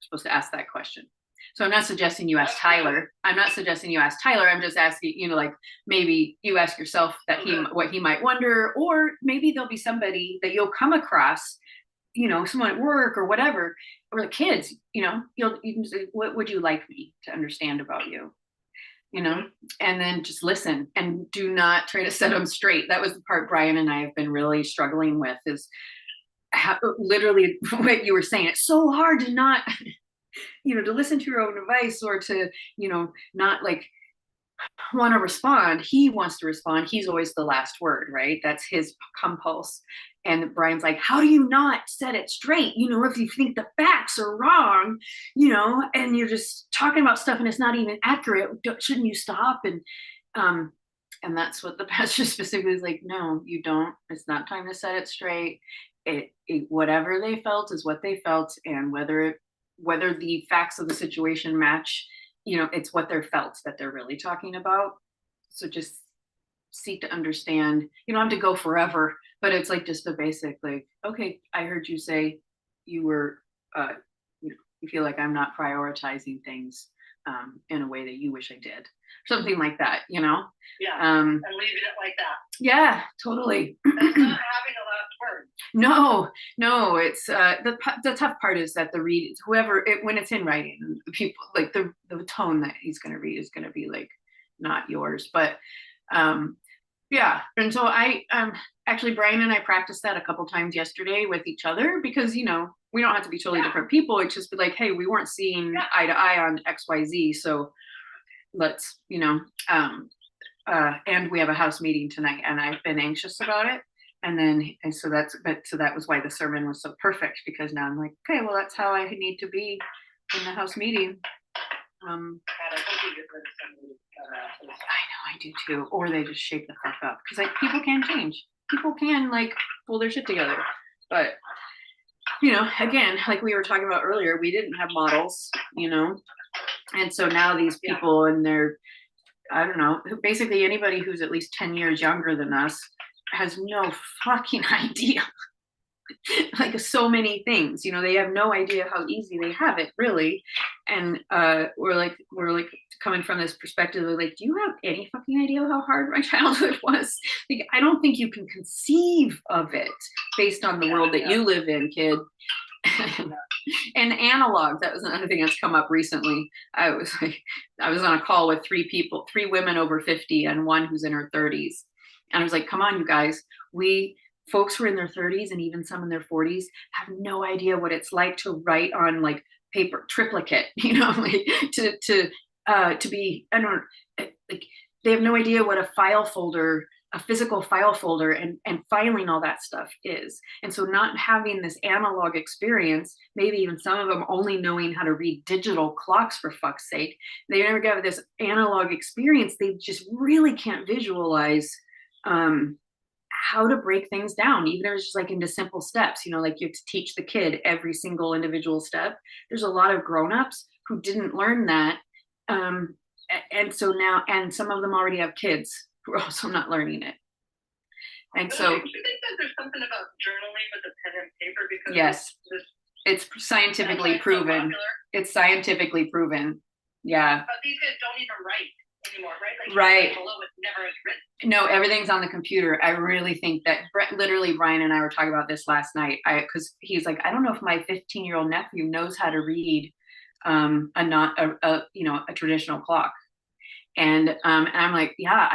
supposed to ask that question. So I'm not suggesting you ask Tyler. I'm just asking, you know, like maybe you ask yourself what he might wonder, or maybe there'll be somebody that you'll come across, you know, someone at work or whatever, or the kids, you know, you can say, what would you like me to understand about you? You know, and then just listen and do not try to set them straight. That was the part Brian and I have been really struggling with, is literally what you were saying. It's so hard to not, you know, to listen to your own advice, or to, you know, not like want to respond. He wants to respond. He's always the last word, right? That's his compulse. And Brian's like, how do you not set it straight? You know, if you think the facts are wrong, you know, and you're just talking about stuff and it's not even accurate, shouldn't you stop? And And that's what the pastor specifically is like, no, you don't. It's not time to set it straight. Whatever they felt is what they felt. And whether the facts of the situation match, it's what they're felt that they're really talking about. So just seek to understand. You don't have to go forever, but it's like just the basic, like, okay, I heard you say you were, you feel like I'm not prioritizing things in a way that you wish I did. Something like that, Yeah. And leaving it like that. Yeah, totally. And not having a last word. No, it's the tough part is that when it's in writing, people like the tone that he's going to read is going to be like not yours, but yeah. And so I actually Brian and I practiced that a couple times yesterday with each other because we don't have to be totally different people. It's just be like, hey, we weren't seeing eye to eye on XYZ, so let's and we have a house meeting tonight, and I've been anxious about it. So that was why the sermon was so perfect, because now I'm like, okay, well, that's how I need to be in the house meeting. I know, I do too. Or they just shake the fuck up, because like people can change. People can like pull their shit together, but again, like we were talking about earlier, we didn't have models, and so now these people and they're, I don't know, basically anybody who's at least 10 years younger than us has no fucking idea. Like so many things, they have no idea how easy they have it, really. And we're like coming from this perspective of like, do you have any fucking idea how hard my childhood was? Like, I don't think you can conceive of it based on the world that you live in, kid. And analog, that was another thing that's come up recently. I was on a call with three women over 50 and one who's in her 30s. And I was like, come on, you guys, folks who are in their 30s and even some in their 40s have no idea what it's like to write on like paper triplicate, like to be, I don't like, they have no idea what a physical file folder and filing all that stuff is. And so not having this analog experience, maybe even some of them only knowing how to read digital clocks, for fuck's sake, they never got this analog experience. They just really can't visualize how to break things down, even if it's just like into simple steps, like you have to teach the kid every single individual step. There's a lot of grownups who didn't learn that. And so now, and some of them already have kids who are also not learning it. And so, do you think that there's something about journaling with a pen and paper? Because yes, it's scientifically proven. It's scientifically proven. Yeah. But these kids don't even write anymore, right? Like, right. Below it's never written. No, everything's on the computer. I really think that literally Brian and I were talking about this last night. Because he's like, I don't know if my 15-year-old nephew knows how to read a traditional clock. And I'm like, yeah,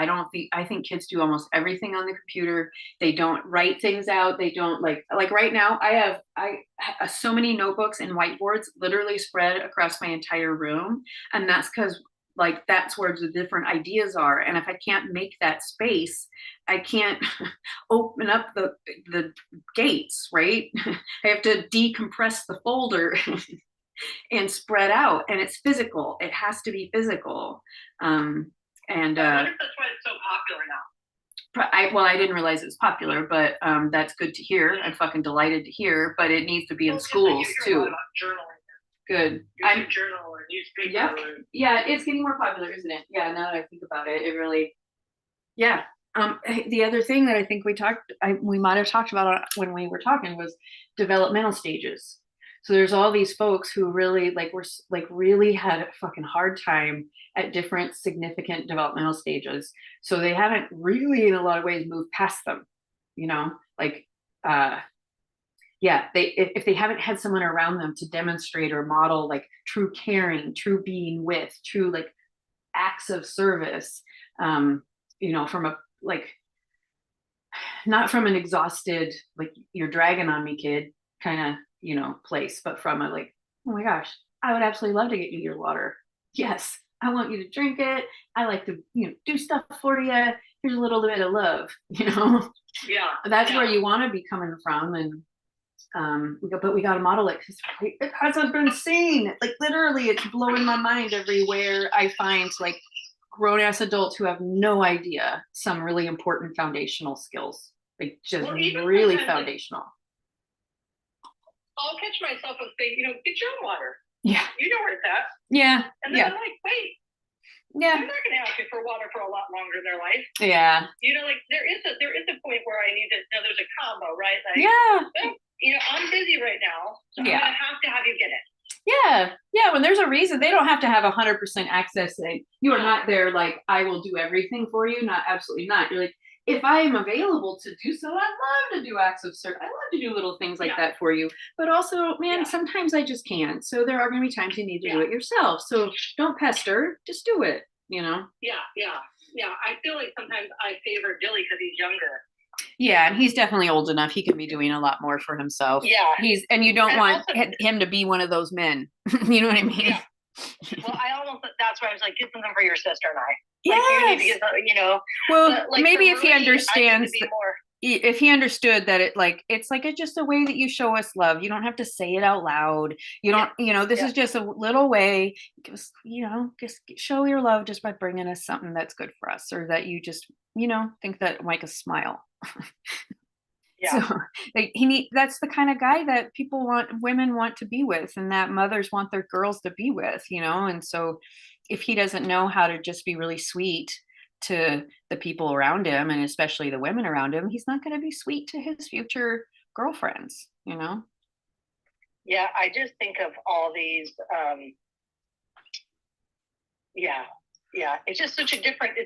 I think kids do almost everything on the computer. They don't write things out. They don't like right now I have so many notebooks and whiteboards literally spread across my entire room. And that's because like that's where the different ideas are. And if I can't make that space, I can't open up the gates, right? I have to decompress the folder and spread out, and it's physical. It has to be physical. And I wonder if that's why it's so popular now. I didn't realize it was popular, but that's good to hear. I'm fucking delighted to hear. But it needs to be in schools too. Good. I'm journal or newspaper. Yeah, it's getting more popular, isn't it? Yeah, now that I think about it, it really. Yeah. The other thing that I think we might have talked about when we were talking was developmental stages. So there's all these folks who really really had a fucking hard time at different significant developmental stages. So they haven't really, in a lot of ways, moved past them. If they haven't had someone around them to demonstrate or model like true caring, true being with, true like acts of service, from a like not from an exhausted like you're dragging on me, kid, kind of place, but from a like, oh my gosh, I would absolutely love to get you your water. Yes, I want you to drink it. I like to do stuff for you. Here's a little bit of love. Yeah, that's where you want to be coming from. And we got to model it because it hasn't been seen. Like literally, it's blowing my mind everywhere I find like grown-ass adults who have no idea some really important foundational skills, like just Well, even really sometimes, like, foundational. I'll catch myself and say, get your own water. Yeah. You know where it's at. Yeah. And then Yeah. I'm like, wait, Yeah. I'm not going to ask you for water for a lot longer in their life. Yeah. Like there is a point where I need to, there's a combo, right? Like, Yeah. well, I'm busy right now, so Yeah. I'm going to have you get it. Yeah. Yeah. When there's a reason, they don't have to have 100% access. You are not there like, I will do everything for you. Not absolutely not. You're like, if I am available to do so, I'd love to do acts of service. I love to do little things like that for you. But also, man, sometimes I just can't. So there are going to be times you need to do it yourself. So don't pester, just do it, Yeah. I feel like sometimes I favor Billy because he's younger. Yeah, and he's definitely old enough. He can be doing a lot more for himself. Yeah. And you don't And want also, him to be one of those men. You know what I mean? Yeah. Well, that's why I was like, get something for your sister and I. Yes. Like, you need to get something, Well, but, like, maybe if Marie, he understands if he understood that it's just a way that you show us love. You don't have to say it out loud. You don't, this is just a little way, just show your love just by bringing us something that's good for us, or that you just, think that make us smile. Yeah. So that's the kind of guy that women want to be with, and that mothers want their girls to be with, and so if he doesn't know how to just be really sweet to the people around him, and especially the women around him, he's not going to be sweet to his future girlfriends, Yeah, I just think of all these, it's just it's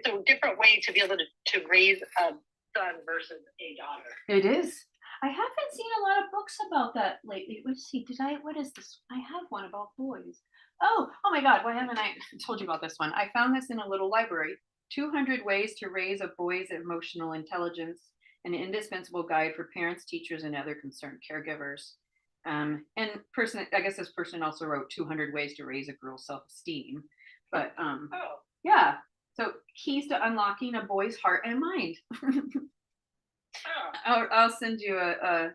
a different way to be able to raise a son versus a daughter. It is. I haven't seen a lot of books about that lately. Let's see, what is this? I have one about boys. Oh my God, why haven't I told you about this one? I found this in a little library. 200 Ways to Raise a Boy's Emotional Intelligence, an indispensable guide for parents, teachers, and other concerned caregivers. I guess this person also wrote 200 Ways to Raise a Girl's Self-Esteem. But yeah, so keys to unlocking a boy's heart and mind. I'll send you a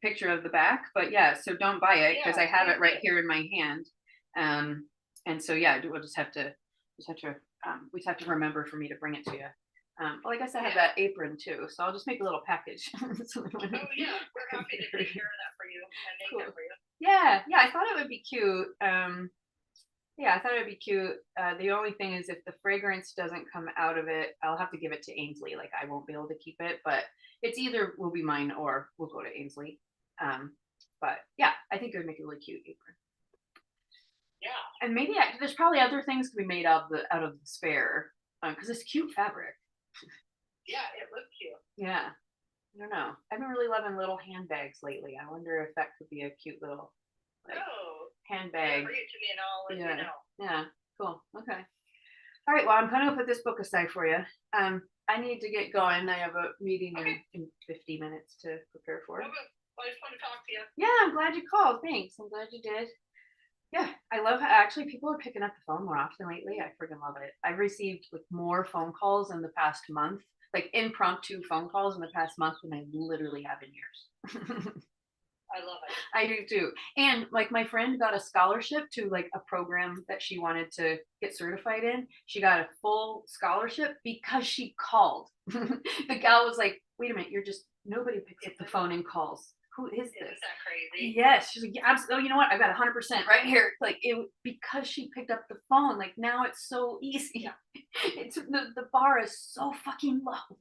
picture of the back, but so don't buy it because I have it right here in my hand. And so we'll just have to remember for me to bring it to you. Well, I guess I have that apron too, so I'll just make a little package. We're happy to take care of that for you and make that for you. Yeah, I thought it would be cute. I thought it would be cute. The only thing is, if the fragrance doesn't come out of it, I'll have to give it to Ainsley. Like, I won't be able to keep it, but it's either will be mine or we'll go to Ainsley. But I think it would make a really cute apron. Yeah. And maybe there's probably other things to be made out of the spare, because it's cute fabric. Yeah, it looks cute. Yeah. I don't know. I've been really loving little handbags lately. I wonder if that could be a cute little handbag. Bring it to me and I'll let you know. Yeah, cool. Okay. All right, well, I'm going to put this book aside for you. I need to get going. I have a meeting in 50 minutes to prepare for. Okay. Well, I just want to talk to you. Yeah, I'm glad you called. Thanks. I'm glad you did. Yeah, I love how actually people are picking up the phone more often lately. I freaking love it. I've received more phone calls in the past month, like impromptu phone calls in the past month than I literally have in years. I love it. I do too. And my friend got a scholarship to a program that she wanted to get certified in. She got a full scholarship because she called. The gal was like, wait a minute, nobody picks up the phone and calls. Who is this? Isn't that crazy? Yes. She's like, yeah, absolutely. You know what? I've got 100% right here. Because she picked up the phone, now it's so easy. Yeah. It's the bar is so fucking low.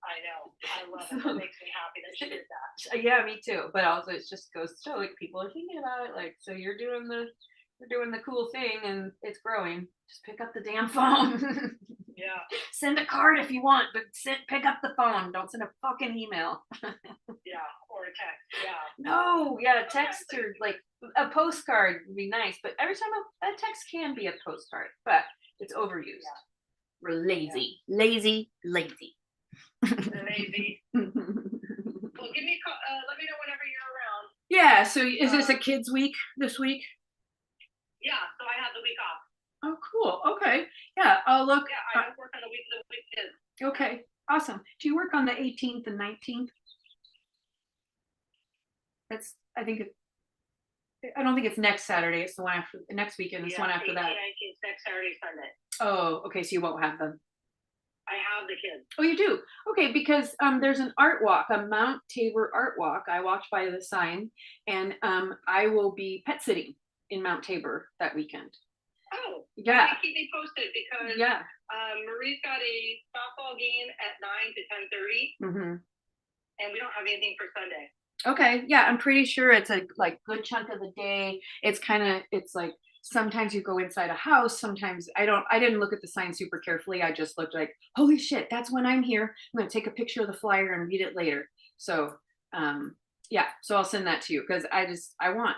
I know. I love it. It makes me happy that she did that. Yeah, me too. But also, it just goes to show people are thinking about it. So you're doing the cool thing, and it's growing. Just pick up the damn phone. Yeah. Send a card if you want, but pick up the phone. Don't send a fucking email. Yeah, or a text. Yeah. No, text or a postcard would be nice, but every time a text can be a postcard, but it's overused. Yeah. We're lazy. Yeah. Lazy. Lazy. Well, give me let me know whenever you're around. Yeah, so is this a kids week this week? Yeah, so I have the week off. Oh, cool. Okay. Yeah, I'll look. Yeah, I don't work on the weekends. Okay, awesome. Do you work on the 18th and 19th? I don't think it's next Saturday. It's the one after next weekend. It's the one after 18, that. 19, next Saturday, Sunday. Oh, okay, so you won't have them. I have the kids. Oh, you do? Okay, because there's an art walk, a Mount Tabor art walk. I walked by the sign, and I will be pet sitting in Mount Tabor that weekend. Oh, Yeah. keep me posted because Yeah. Marie's got a softball game at 9 to 10:30, and we don't have anything for Sunday. Okay, yeah, I'm pretty sure it's a like good chunk of the day. It's like sometimes you go inside a house, sometimes I didn't look at the sign super carefully. I just looked like, holy shit, that's when I'm here. I'm gonna take a picture of the flyer and read it later. So yeah, so I'll send that to you because I want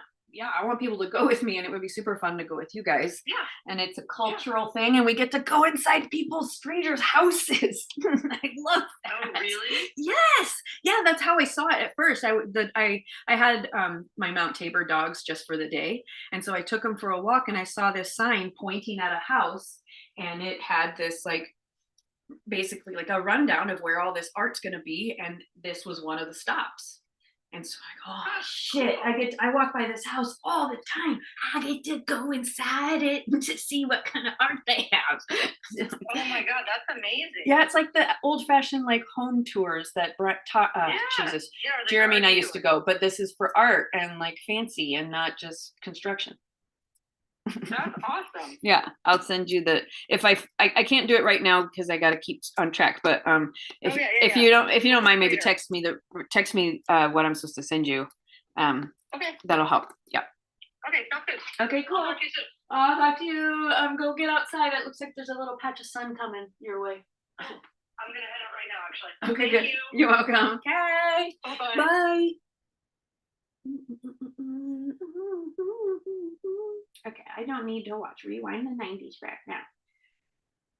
people to go with me, and it would be super fun to go with you guys. Yeah. And it's a cultural thing, and we get to go inside people's strangers' houses. I love that. Oh, really? Yes. Yeah, that's how I saw it at first. I had my Mount Tabor dogs just for the day, and so I took them for a walk, and I saw this sign pointing at a house, and it had this like basically like a rundown of where all this art's going to be, and this was one of the stops. And so I go, oh shit, I walk by this house all the time. I get to go inside it to see what kind of art they have. Oh my God, that's amazing. Yeah, it's like the old fashioned like home tours that Jesus, Jeremy and I used to go, but this is for art and like fancy and not just construction. That's awesome. Yeah, I'll send you if I can't do it right now because I got to keep on track, but if you don't mind, maybe text me what I'm supposed to send you. Okay, that'll help. Yeah. Okay, sounds good. Okay, cool. I'll talk to you soon. I'll talk to you. Go get outside. It looks like there's a little patch of sun coming your way. I'm gonna head out right now, actually. Okay, Thank good. you. You're welcome. Okay. Bye-bye. Bye. Okay, I don't need to watch Rewind the 90s right now.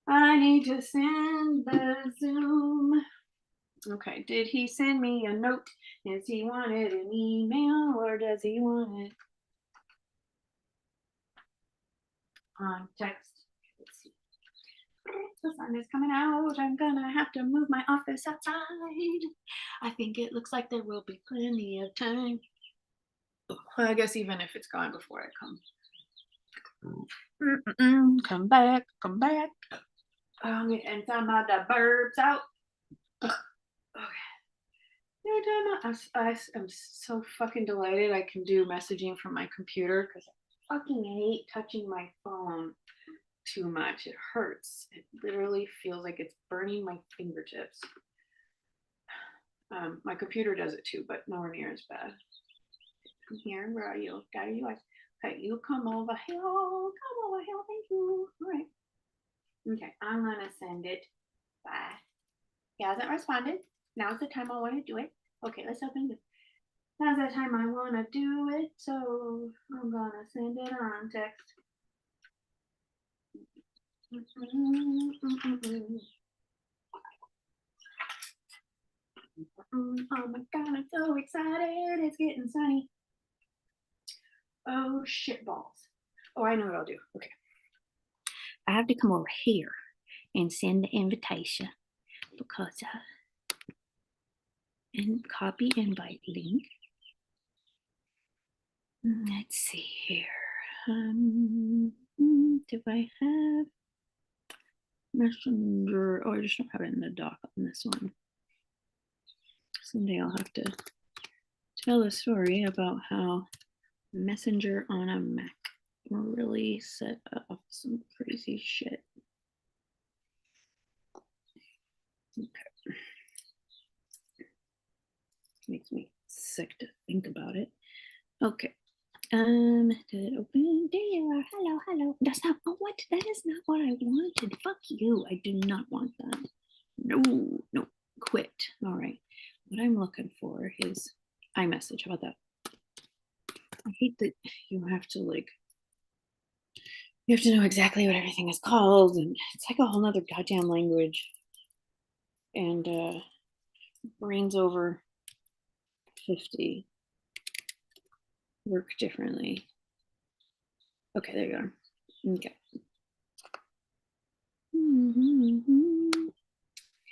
I need to send the Zoom. Okay, did he send me a note? Does he want it an email or does he want it on text? Let's see. The sun is coming out. I'm gonna have to move my office outside. I think it looks like there will be plenty of time. Well, I guess even if it's gone before I come. Come back, come back. And some of the burbs out. Okay. I'm so fucking delighted I can do messaging from my computer because I fucking hate touching my phone too much. It hurts. It literally feels like it's burning my fingertips. My computer does it too, but nowhere near as bad. Come here, where are you? Got you? Okay, you come over here. Come over here. Thank you. All right. Okay, I'm gonna send it. Bye. He hasn't responded. Now's the time I want to do it. Okay, let's open it. Now's the time I want to do it, so I'm gonna send it on text. Oh my God, I'm so excited. It's getting sunny. Oh shit balls. Oh, I know what I'll do. Okay. I have to come over here and send the invitation because and copy invite link. Let's see here. Do I have Messenger? Oh, I just don't have it in the doc on this one. Someday I'll have to tell a story about how Messenger on a Mac really set up some crazy shit. Okay. Makes me sick to think about it. Okay. Did it open? There you are. Hello, hello. That's not what? That is not what I wanted. Fuck you. I do not want that. No, no. Quit. All right. What I'm looking for is iMessage. How about that? I hate that you have to you have to know exactly what everything is called, and it's like a whole nother goddamn language. And brains over 50 work differently. Okay, there you are. Okay.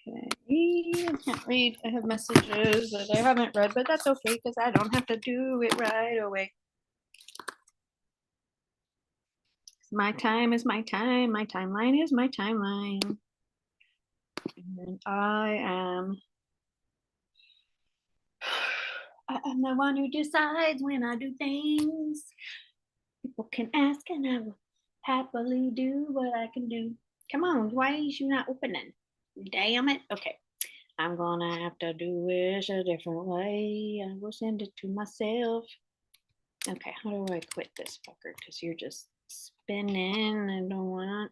Okay, I can't read. I have messages that I haven't read, but that's okay because I don't have to do it right away. My time is my time. My timeline is my timeline. And I am the one who decides when I do things. People can ask and I will happily do what I can do. Come on, why is you not opening? Damn it. Okay. I'm gonna have to do this a different way. I will send it to myself. Okay, how do I quit this fucker? Because you're just spinning. I don't want.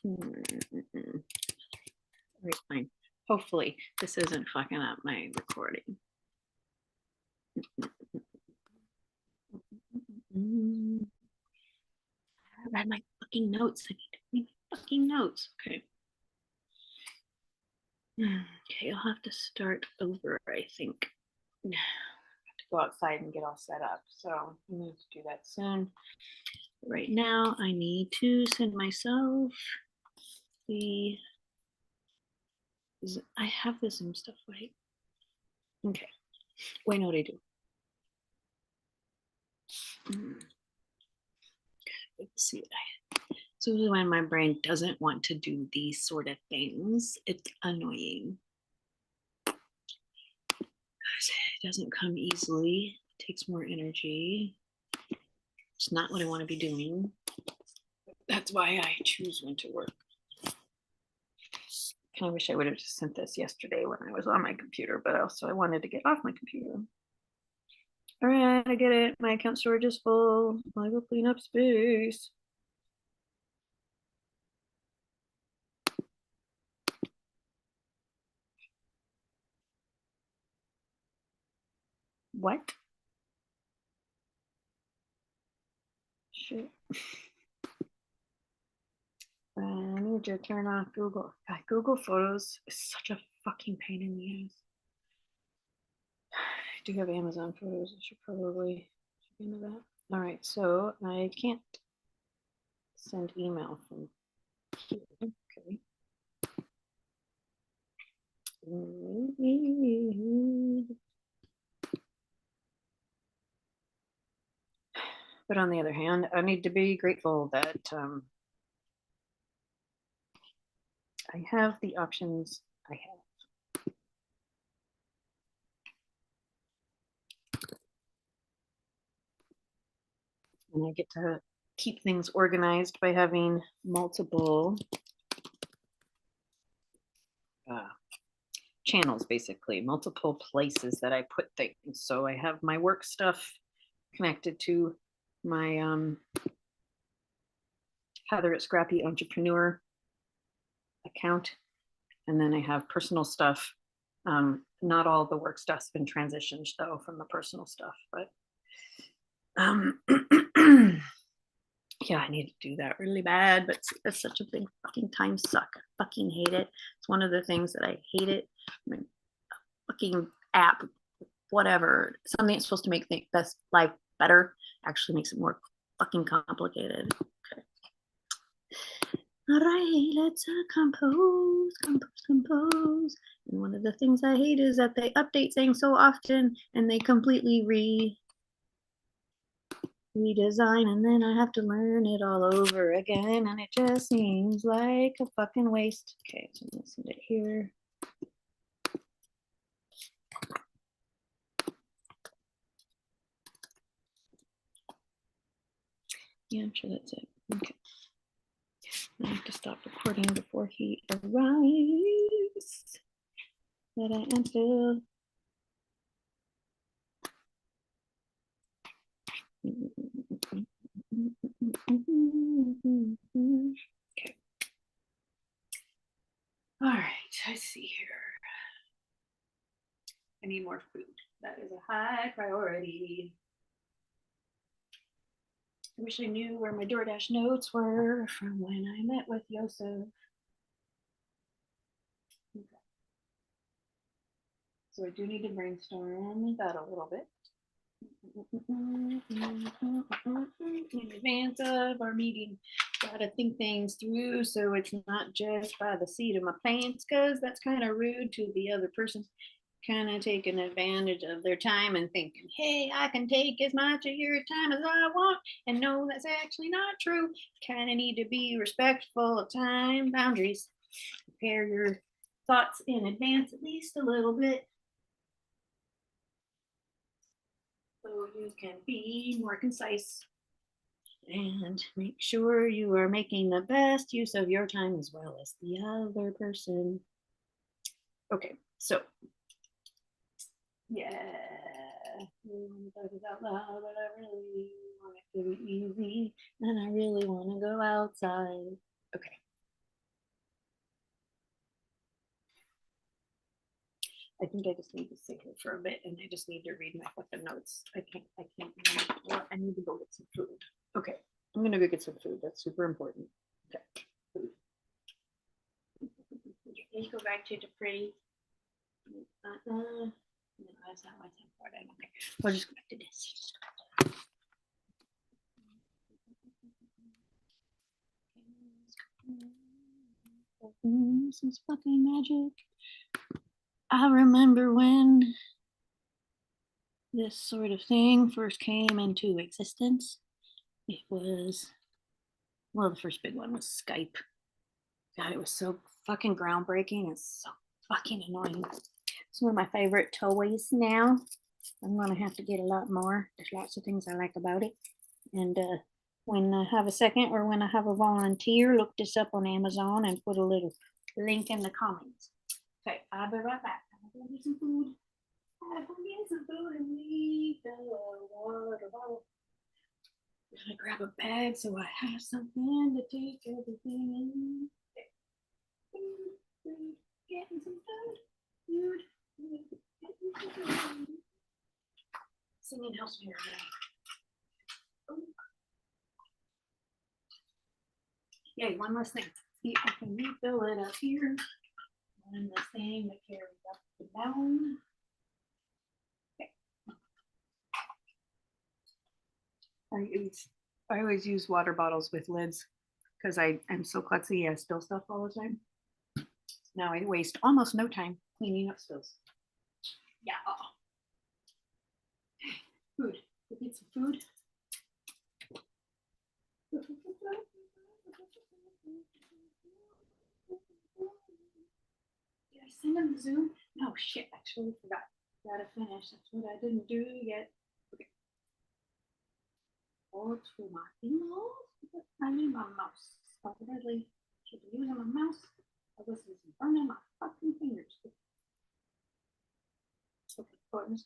All right, fine. Hopefully, this isn't fucking up my recording. I read my fucking notes. I need to read my fucking notes. Okay. Okay, I'll have to start over, I think. I have to go outside and get all set up. So I'm going to do that soon. Right now, I need to send myself the. I have the Zoom stuff, right? Okay. Wait, no, I do. Let's see. So when my brain doesn't want to do these sort of things, it's annoying. It doesn't come easily. It takes more energy. It's not what I want to be doing. That's why I choose when to work. I wish I would have just sent this yesterday when I was on my computer, but also I wanted to get off my computer. All right, I get it. My account storage is full. I will clean up space. What? Shit. I need to turn off Google. God, Google Photos is such a fucking pain in the ass. I do have Amazon Photos. I should probably check into that. All right, so I can't send email from here. Okay. But on the other hand, I need to be grateful that I have the options I have. And I get to keep things organized by having multiple channels, basically, multiple places that I put things. So I have my work stuff connected to my Heather at Scrappy Entrepreneur account. And then I have personal stuff. Not all the work stuff's been transitioned though from the personal stuff, but yeah, I need to do that really bad, but it's such a big fucking time suck. I fucking hate it. It's one of the things that I hate it. I mean, fucking app, whatever, something that's supposed to make this life better actually makes it more fucking complicated. Okay. All right, let's compose. And one of the things I hate is that they update things so often and they completely redesign, and then I have to learn it all over again, and it just seems like a fucking waste. Okay, so I'm gonna send it here. Yeah, I'm sure that's it. Okay. I have to stop recording before he arrives. But I am still. Okay. All right, let's see here. I need more food. That is a high priority. I wish I knew where my DoorDash notes were from when I met with Yosef. Okay. So I do need to brainstorm that a little bit. In advance of our meeting, gotta think things through so it's not just by the seat of my pants, because that's kind of rude to the other person. kind of taking advantage of their time and thinking, hey, I can take as much of your time as I want, and no, that's actually not true. Kind of need to be respectful of time boundaries. Prepare your thoughts in advance at least a little bit, so you can be more concise and make sure you are making the best use of your time as well as the other person. Okay, so yeah, I really want to talk it out loud, but I really want it to be easy, and I really want to go outside. Okay. I think I just need to sit here for a bit, and I just need to read my fucking notes. I can't remember. I need to go get some food. Okay, I'm gonna go get some food. That's super important. Okay, food. Let's go back to the pretty. No, that's not what's important. Okay, we'll just go back to this. Just go back to this is fucking magic. I remember when this sort of thing first came into existence. It was, well, the first big one was Skype. God, it was so fucking groundbreaking. It's so fucking annoying. It's one of my favorite toys now. I'm gonna have to get a lot more. There's lots of things I like about it. And when I have a second or when I have a volunteer, look this up on Amazon and put a little link in the comments. Okay, I'll be right back. I'm gonna get some food. I'm gonna get some food and leave the water bottle. I'm gonna grab a bag so I have something to take everything in. Food, getting some food. Singing helps me remember. Yay, one last thing. See if I can refill it up here. One last thing that carries up and down. Okay. I always use water bottles with lids because I am so klutzy. I spill stuff all the time. Now I waste almost no time cleaning up spills. Yeah. Food. We'll get some food. Did I send them the Zoom? No, shit, I totally forgot. Gotta finish. That's what I didn't do yet. Okay. Or to my emails. I need my mouse. I really should be using my mouse. This is burning my fucking fingers. Okay, go ahead.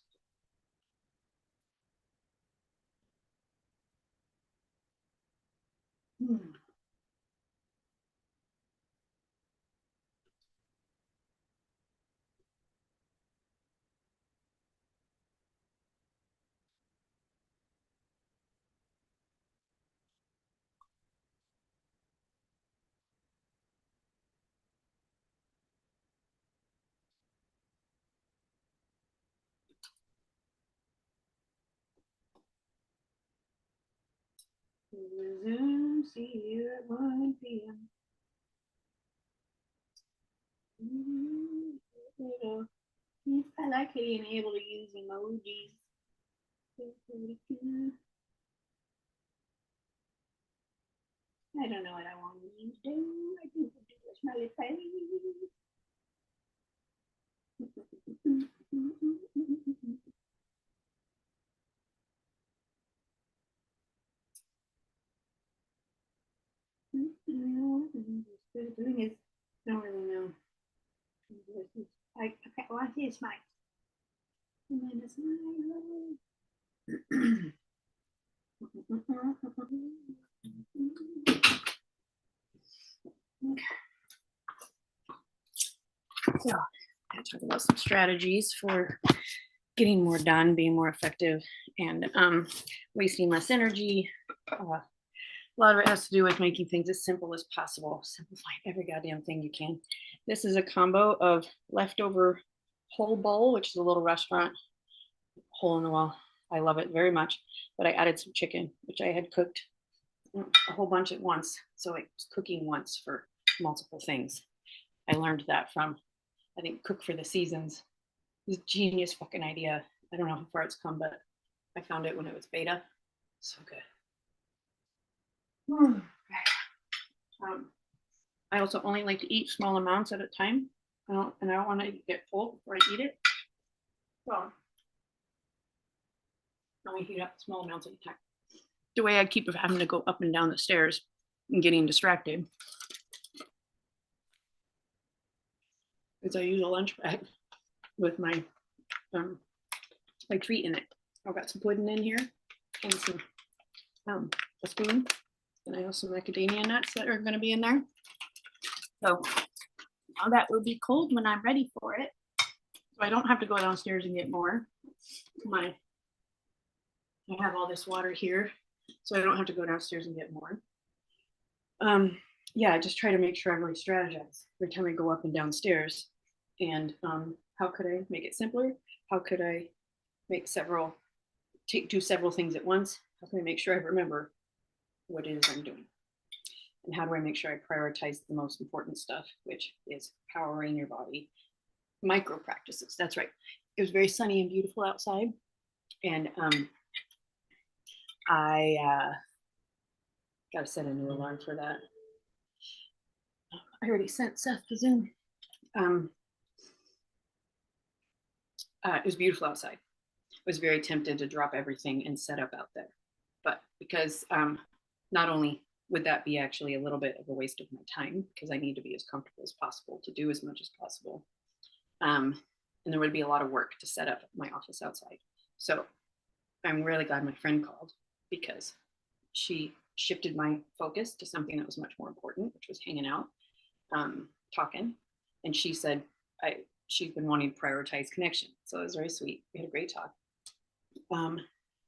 Zoom, see you at 1 p.m. I like being able to use emojis. I don't know what I want to use. I think I'll do a smiley face. The thing is, I don't really know. I want to smile. And then a smile. So, I talk about some strategies for getting more done, being more effective, and wasting less energy. A lot of it has to do with making things as simple as possible. Simplify every goddamn thing you can. This is a combo of leftover whole bowl, which is a little restaurant hole in the wall. I love it very much, but I added some chicken, which I had cooked a whole bunch at once. So I was cooking once for multiple things. I learned that from, I think, Cook for the Seasons. It's a genius fucking idea. I don't know how far it's come, but I found it when it was beta. So good. I also only like to eat small amounts at a time. I don't want to get full before I eat it. So I only heat up small amounts at a time. The way I keep having to go up and down the stairs and getting distracted is I use a lunch bag with my treat in it. I've got some pudding in here and some a spoon, and I have some macadamia nuts that are going to be in there. So all that will be cold when I'm ready for it. So I don't have to go downstairs and get more. I have all this water here, so I don't have to go downstairs and get more. Yeah, I just try to make sure I really strategize every time I go up and downstairs. And how could I make it simpler? How could I make do several things at once? How can I make sure I remember what it is I'm doing? And how do I make sure I prioritize the most important stuff, which is powering your body? Micro practices, that's right. It was very sunny and beautiful outside. And I got to set a new alarm for that. I already sent Seth the Zoom. It was beautiful outside. I was very tempted to drop everything and set up out there. But because not only would that be actually a little bit of a waste of my time, because I need to be as comfortable as possible to do as much as possible. And there would be a lot of work to set up my office outside. So I'm really glad my friend called, because she shifted my focus to something that was much more important, which was hanging out, talking. And she said she's been wanting to prioritize connection. So it was very sweet. We had a great talk.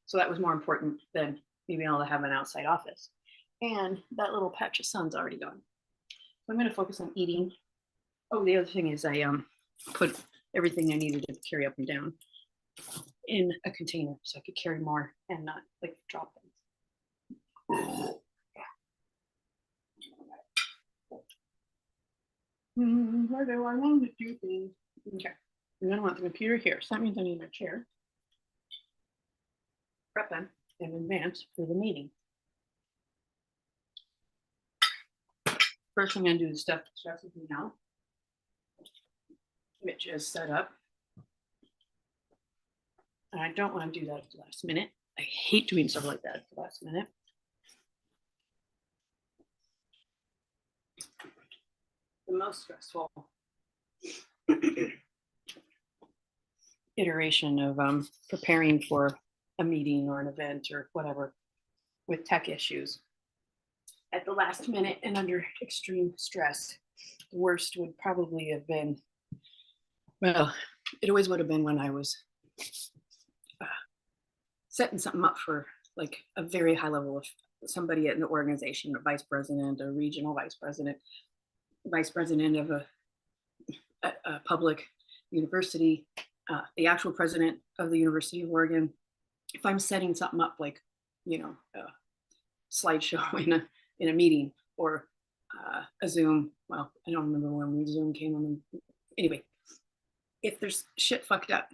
So that was more important than me being able to have an outside office. And that little patch of sun's already gone. So I'm going to focus on eating. Oh, the other thing is I put everything I needed to carry up and down in a container so I could carry more and not like drop things. Where do I want to do things? Okay. I'm going to want the computer here. So that means I need a chair. Prep them in advance for the meeting. First, I'm going to do the stuff that stresses me out, which is set up. And I don't want to do that at the last minute. I hate doing stuff like that at the last minute. The most stressful iteration of preparing for a meeting or an event or whatever with tech issues at the last minute and under extreme stress. The worst would probably have been, well, it always would have been when I was setting something up for like a very high level of somebody in the organization, a vice president, a regional vice president of a public university, the actual president of the University of Oregon. If I'm setting something up like, you know, a slideshow in a meeting or a Zoom, well, I don't remember when Zoom came on. Anyway, if there's shit fucked up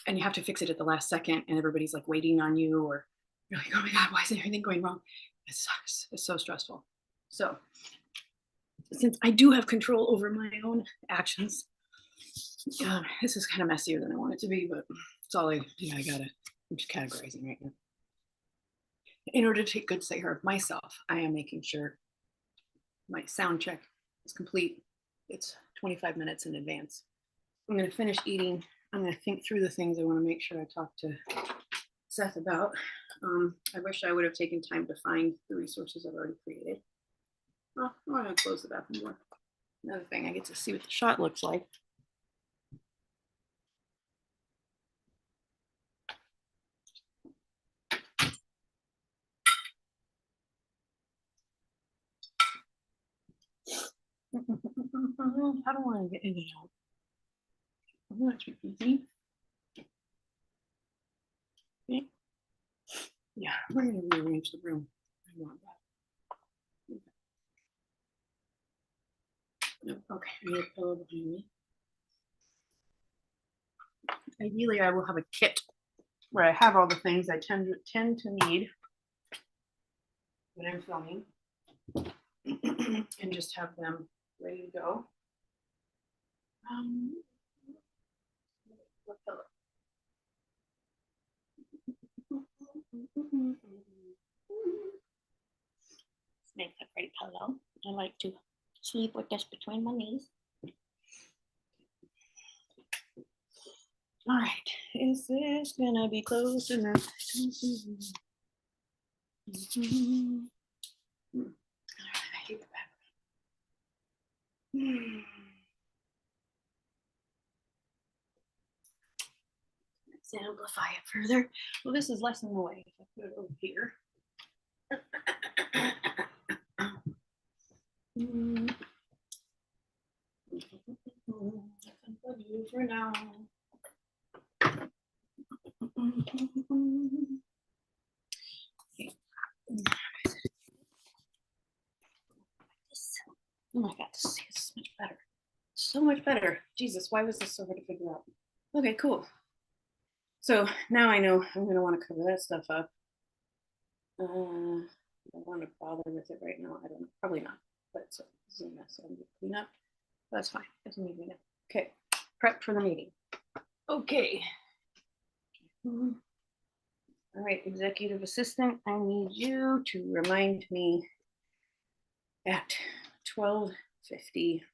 and you have to fix it at the last second and everybody's like waiting on you, or you're like, oh my God, why is everything going wrong? It sucks. It's so stressful. So since I do have control over my own actions, this is kind of messier than I want it to be, but it's all I'm just categorizing right now. In order to take good care of myself, I am making sure my sound check is complete. It's 25 minutes in advance. I'm going to finish eating. I'm going to think through the things I want to make sure I talk to Seth about. I wish I would have taken time to find the resources I've already created. Oh, I'm going to close the bathroom door. Another thing, I get to see what the shot looks like. I don't want to get in and out. I want it to be easy. Okay. Yeah, we're going to rearrange the room. I want that. No, okay, I need a pillow behind me. ideally I will have a kit where I have all the things I tend to need when I'm filming and just have them ready to go. What pillow? Make a great pillow. I like to sleep with this between my knees. All right, is this gonna be close enough? I hate the back. Let's amplify it further. Well, this is less in the way. If I put it over here. For now. Oh my God, this is so much better. So much better. Jesus, why was this so hard to figure out? Okay, cool. So now I know I'm going to want to cover that stuff up. I don't want to bother with it right now. I don't know. Probably not. But so this is a mess. So I'm going to clean up. That's fine. Doesn't need me now. Okay. Prep for the meeting. Okay. All right, executive assistant, I need you to remind me at 12:50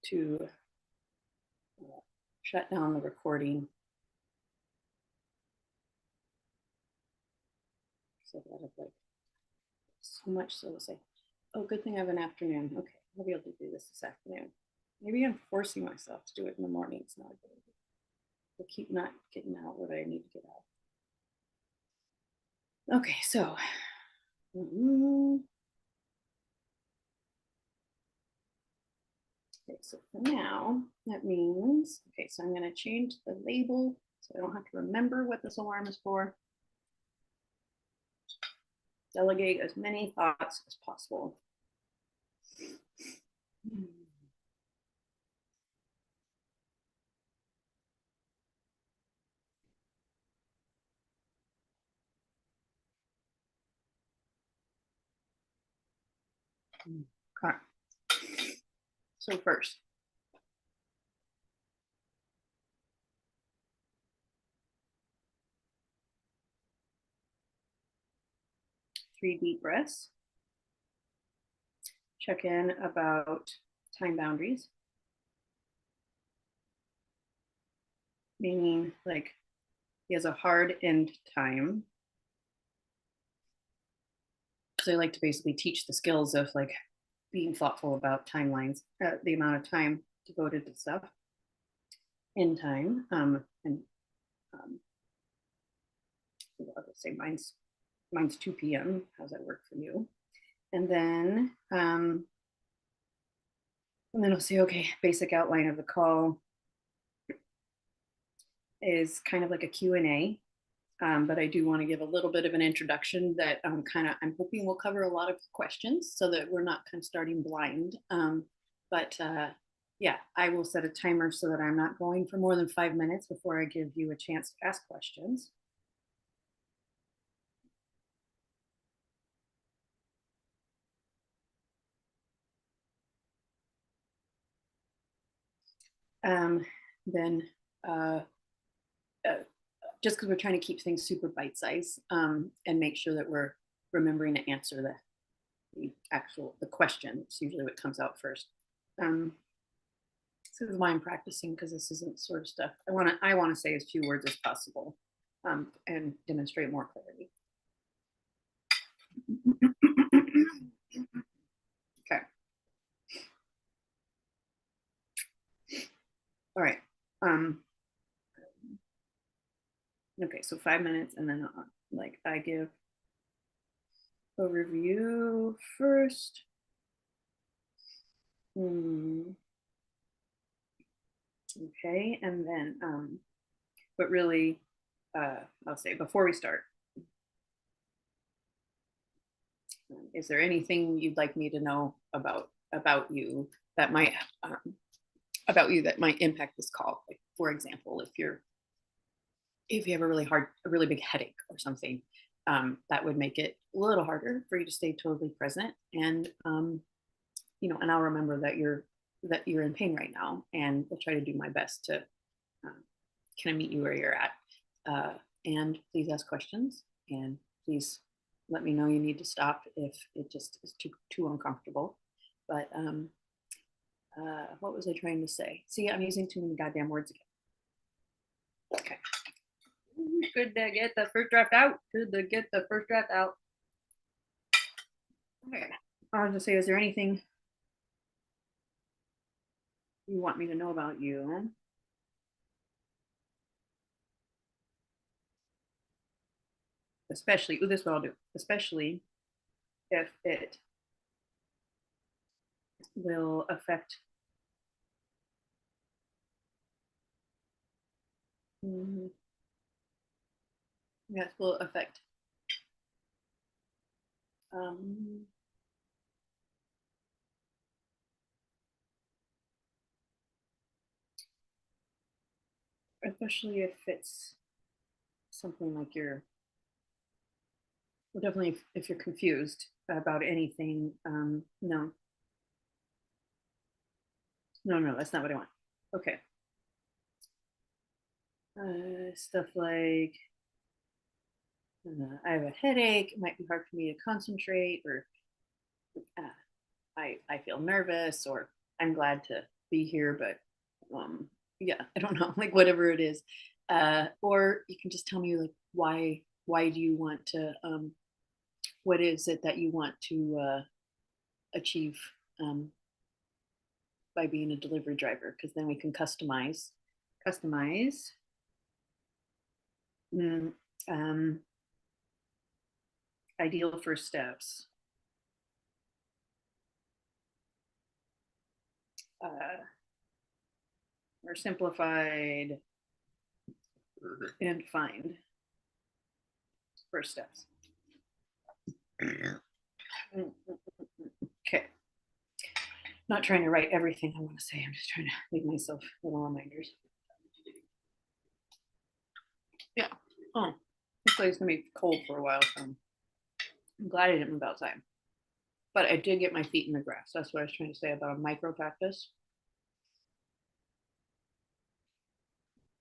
to shut down the recording. So that I've like so much so to say, oh, good thing I have an afternoon. Okay, I'll be able to do this afternoon. Maybe I'm forcing myself to do it in the morning. It's not a good idea. I keep not getting out what I need to get out. Okay, so okay, so for now, that means, okay, so I'm going to change the label so I don't have to remember what this alarm is for. Delegate as many thoughts as possible. Okay. So first, three deep breaths. Check in about time boundaries. Meaning like he has a hard end time. So I like to basically teach the skills of like being thoughtful about timelines, the amount of time devoted to stuff in time. And I'll just say mine's 2 p.m. How's that work for you? And then I'll say, okay, basic outline of the call is kind of like a Q&A. But I do want to give a little bit of an introduction that I'm hoping will cover a lot of questions so that we're not kind of starting blind. Yeah, I will set a timer so that I'm not going for more than 5 minutes before I give you a chance to ask questions. Then just because we're trying to keep things super bite-sized and make sure that we're remembering to answer the question. It's usually what comes out first. This is why I'm practicing, because this isn't sort of stuff I want to say as few words as possible and demonstrate more clarity. Okay. All right. Okay, so 5 minutes, and then like I give a review first. Okay, and then but really I'll say before we start, is there anything you'd like me to know about you that might about you that might impact this call. Like, for example, if you have a really big headache or something, that would make it a little harder for you to stay totally present. And and I'll remember that you're in pain right now, and I'll try to do my best to kind of meet you where you're at. And please ask questions, and please let me know you need to stop if it just is too uncomfortable. But what was I trying to say? See, I'm using too many goddamn words again. Okay. Good to get the first draft out. Okay. I was just say, is there anything you want me to know about you? Especially, this is what I'll do. Especially if it will affect yes, will affect especially if it's something like well, definitely if you're confused about anything. No, that's not what I want. Okay. Stuff like I have a headache. It might be hard for me to concentrate, or I feel nervous, or I'm glad to be here, but yeah, I don't know, like whatever it is. Or you can just tell me like why do you want to what is it that you want to achieve by being a delivery driver, because then we can customize ideal first steps, or simplified and find first steps. Okay. Not trying to write everything I want to say. I'm just trying to leave myself little reminders. Yeah. Oh, this place is gonna be cold for a while, so I'm glad I didn't move outside. But I did get my feet in the grass. That's what I was trying to say about a micro cactus.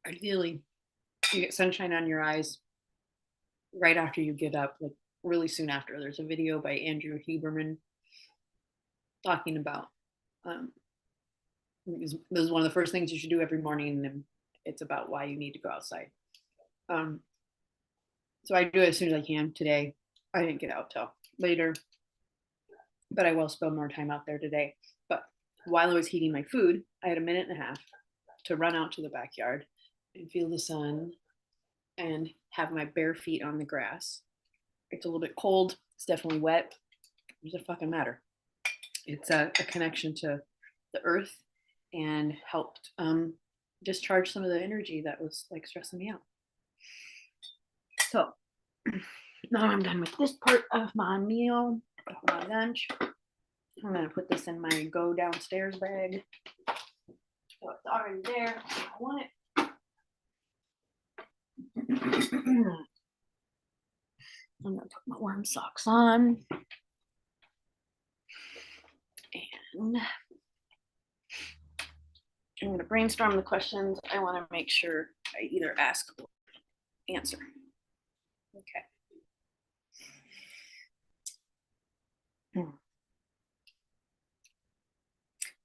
Ideally, you get sunshine on your eyes right after you get up, like really soon after. There's a video by Andrew Huberman talking about this is one of the first things you should do every morning, and it's about why you need to go outside. So I do it as soon as I can. Today I didn't get out till later, but I will spend more time out there today. But while I was heating my food, I had a minute and a half to run out to the backyard and feel the sun and have my bare feet on the grass. It's a little bit cold. It's definitely wet. It doesn't fucking matter. It's a connection to the earth, and helped discharge some of the energy that was like stressing me out. So now I'm done with this part of my meal, of my lunch. I'm gonna put this in my go downstairs bag. So it's already there. I want it. I'm gonna put my warm socks on. And I'm going to brainstorm the questions I want to make sure I either ask or answer. Okay.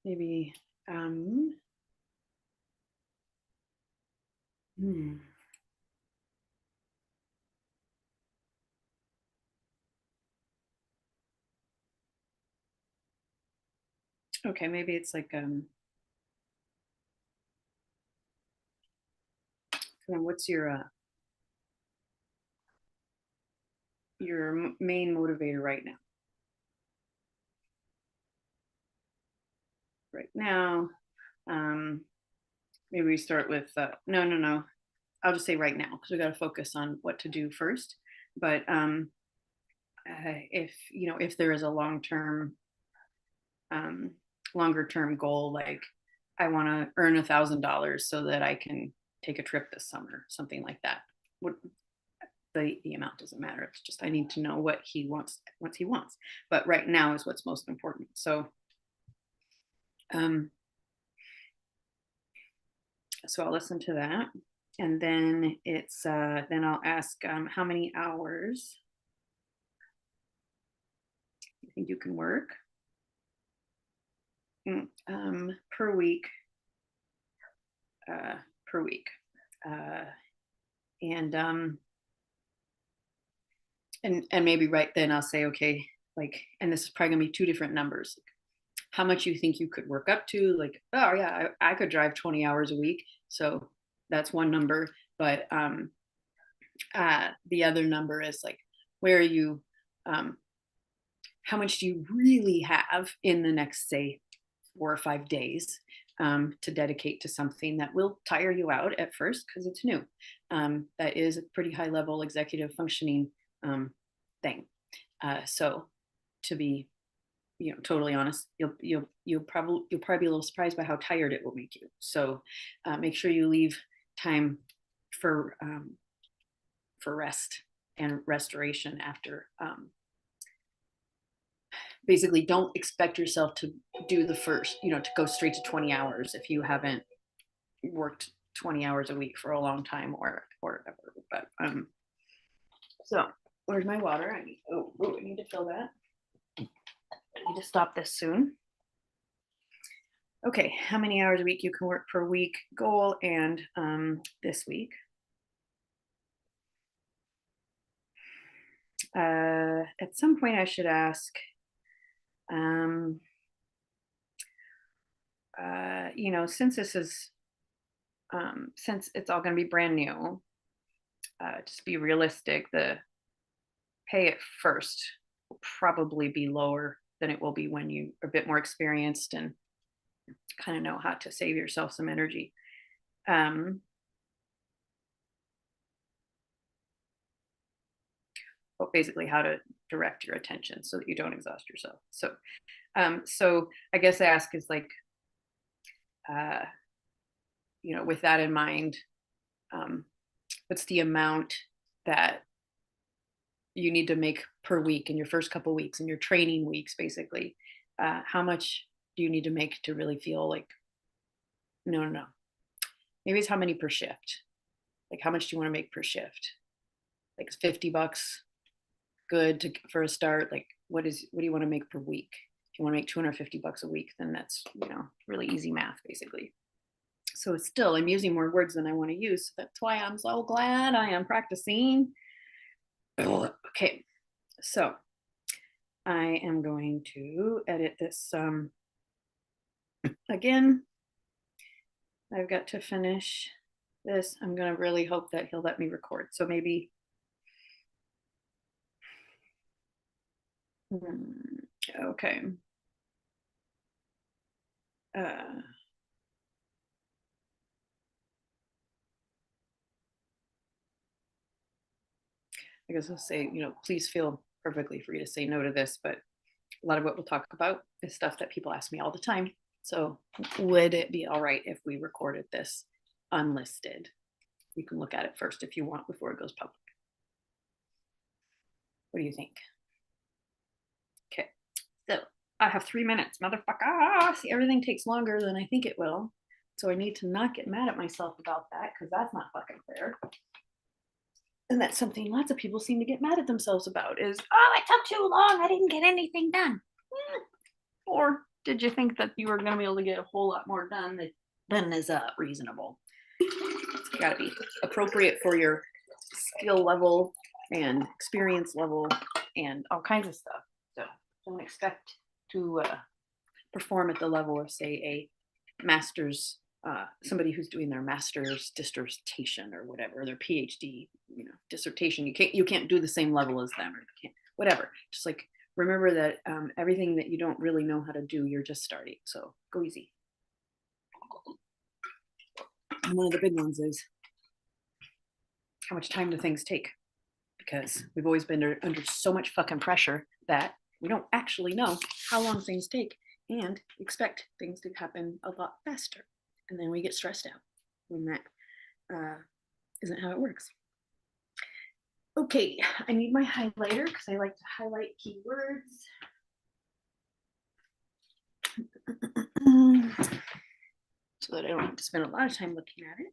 Maybe okay, maybe it's like what's your main motivator right now? Right now, maybe we start with no. I'll just say right now, because we got to focus on what to do first. But if there is a longer term goal, like I want to earn $1,000 so that I can take a trip this summer, something like that. What the amount doesn't matter. It's just I need to know what he wants, what he wants. But right now is what's most important. So so I'll listen to that. And then it's then I'll ask how many hours you think you can work per week. Per week. And maybe right then I'll say, okay, like, and this is probably gonna be 2 different numbers. How much you think you could work up to, like, oh yeah, I could drive 20 hours a week. So that's one number. But the other number is like, where are you, how much do you really have in the next, say, 4 or 5 days to dedicate to something that will tire you out at first because it's new. That is a pretty high level executive functioning thing. So to be, totally honest, you'll probably be a little surprised by how tired it will make you. So make sure you leave time for rest and restoration after. Basically, don't expect yourself to do the first, to go straight to 20 hours if you haven't worked 20 hours a week for a long time or whatever. But so where's my water? I need to fill that. I need to stop this soon. Okay, how many hours a week you can work per week goal and this week. At some point I should ask, since this is, since it's all going to be brand new, just be realistic, the pay at first will probably be lower than it will be when you are a bit more experienced and kind of know how to save yourself some energy. But basically how to direct your attention so that you don't exhaust yourself. So I guess I ask is like, with that in mind, what's the amount that you need to make per week in your first couple of weeks, in your training weeks, basically? How much do you need to make to really feel like, no. Maybe it's how many per shift. Like, how much do you want to make per shift? Like $50 good for a start? Like, what do you want to make per week? If you want to make $250 a week, then that's, really easy math, basically. So it's still, I'm using more words than I want to use. So that's why I'm so glad I am practicing. Okay, so I am going to edit this again. I've got to finish this. I'm going to really hope that he'll let me record. So maybe, okay. I guess I'll say, please feel perfectly free to say no to this, but a lot of what we'll talk about is stuff that people ask me all the time. So would it be all right if we recorded this unlisted? You can look at it first if you want before it goes public. What do you think? Okay, so I have 3 minutes, motherfucker. See, everything takes longer than I think it will. So I need to not get mad at myself about that, because that's not fucking fair. And that's something lots of people seem to get mad at themselves about is, oh, it took too long. I didn't get anything done. Or did you think that you were going to be able to get a whole lot more done than is reasonable? It's got to be appropriate for your skill level and experience level and all kinds of stuff. So don't expect to perform at the level of, say, a master's, somebody who's doing their master's dissertation or whatever, their PhD, dissertation. You can't do the same level as them, or whatever. Just like, remember that everything that you don't really know how to do, you're just starting. So go easy. And one of the big ones is, how much time do things take? Because we've always been under so much fucking pressure that we don't actually know how long things take. and expect things to happen a lot faster. And then we get stressed out when that isn't how it works. Okay, I need my highlighter because I like to highlight keywords. So that I don't have to spend a lot of time looking at it.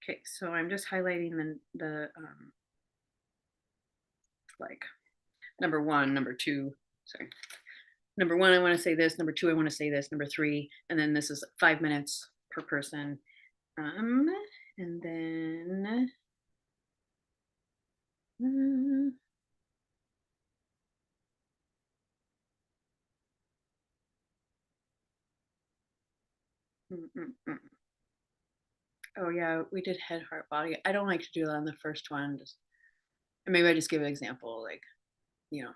Okay, so I'm just highlighting the like number one, number two, sorry. Number one, I want to say this. Number two, I want to say this. Number three, and then this is 5 minutes per person. And then oh yeah, we did head, heart, body. I don't like to do that on the first one. Just maybe I just give an example, like, you know,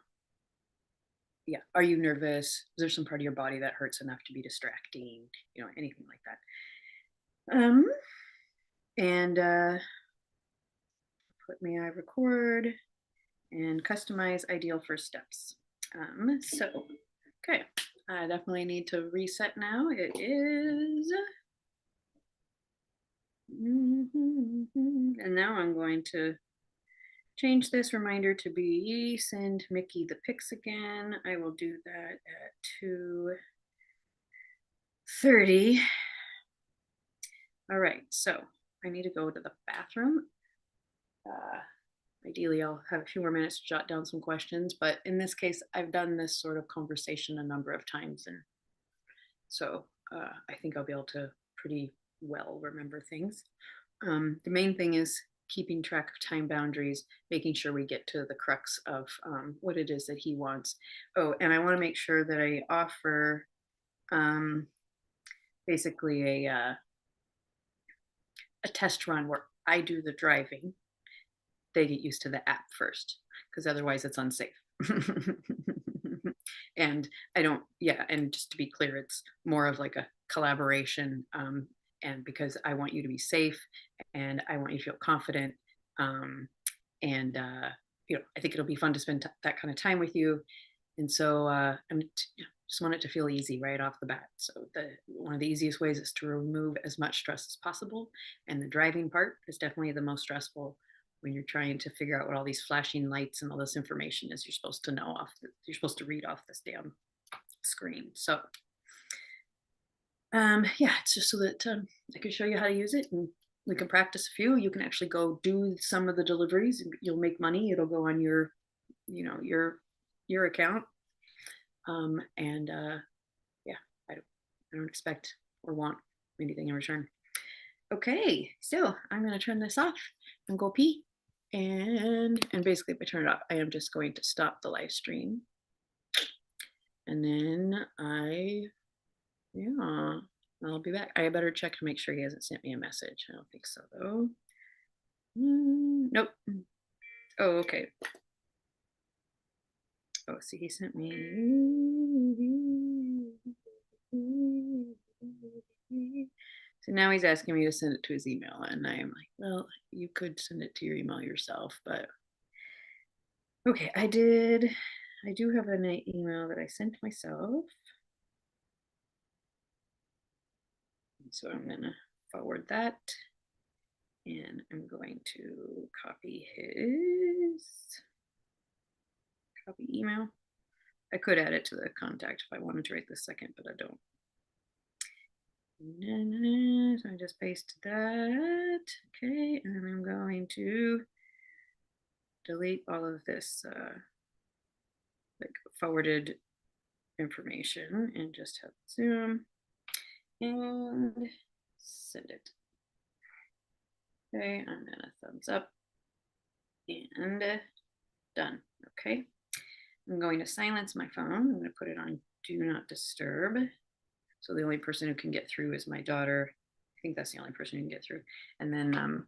yeah, are you nervous? Is there some part of your body that hurts enough to be distracting? You know, anything like that. And put may I record and customize ideal first steps. So, okay, I definitely need to reset now. It is, and now I'm going to change this reminder to be send Mickey the pics again. I will do that at 2:30. All right, so I need to go to the bathroom. Ideally, I'll have a few more minutes to jot down some questions, but in this case, I've done this sort of conversation a number of times, and so I think I'll be able to pretty well remember things. The main thing is keeping track of time boundaries, making sure we get to the crux of what it is that he wants. Oh, and I want to make sure that I offer basically a test run where I do the driving. They get used to the app first, because otherwise it's unsafe. And I don't, yeah, and just to be clear, it's more of like a collaboration, and because I want you to be safe and I want you to feel confident, and you know, I think it'll be fun to spend that kind of time with you. And so just want it to feel easy right off the bat. So one of the easiest ways is to remove as much stress as possible, and the driving part is definitely the most stressful when you're trying to figure out what all these flashing lights and all this information is you're supposed to know you're supposed to read off this damn screen. So yeah, it's just so that I can show you how to use it, and we can practice a few. You can actually go do some of the deliveries and you'll make money. It'll go on your, you know, your account. And yeah, I don't expect or want anything in return. Okay, so I'm going to turn this off and go pee. And basically, if I turn it off, I am just going to stop the live stream. And then yeah, I'll be back. I better check to make sure he hasn't sent me a message. I don't think so, though. Nope. Oh, okay. Oh, see, he sent me. So now he's asking me to send it to his email, and I'm like, well, you could send it to your email yourself, but okay, I do have an email that I sent myself. So I'm gonna forward that, and I'm going to copy his email. I could add it to the contact if I wanted to right this second, but I don't. So I just pasted that. Okay, and I'm going to delete all of this like forwarded information and just have Zoom and send it. Okay, I'm gonna thumbs up and done. Okay, I'm going to silence my phone. I'm going to put it on do not disturb. So the only person who can get through is my daughter. I think that's the only person who can get through. And then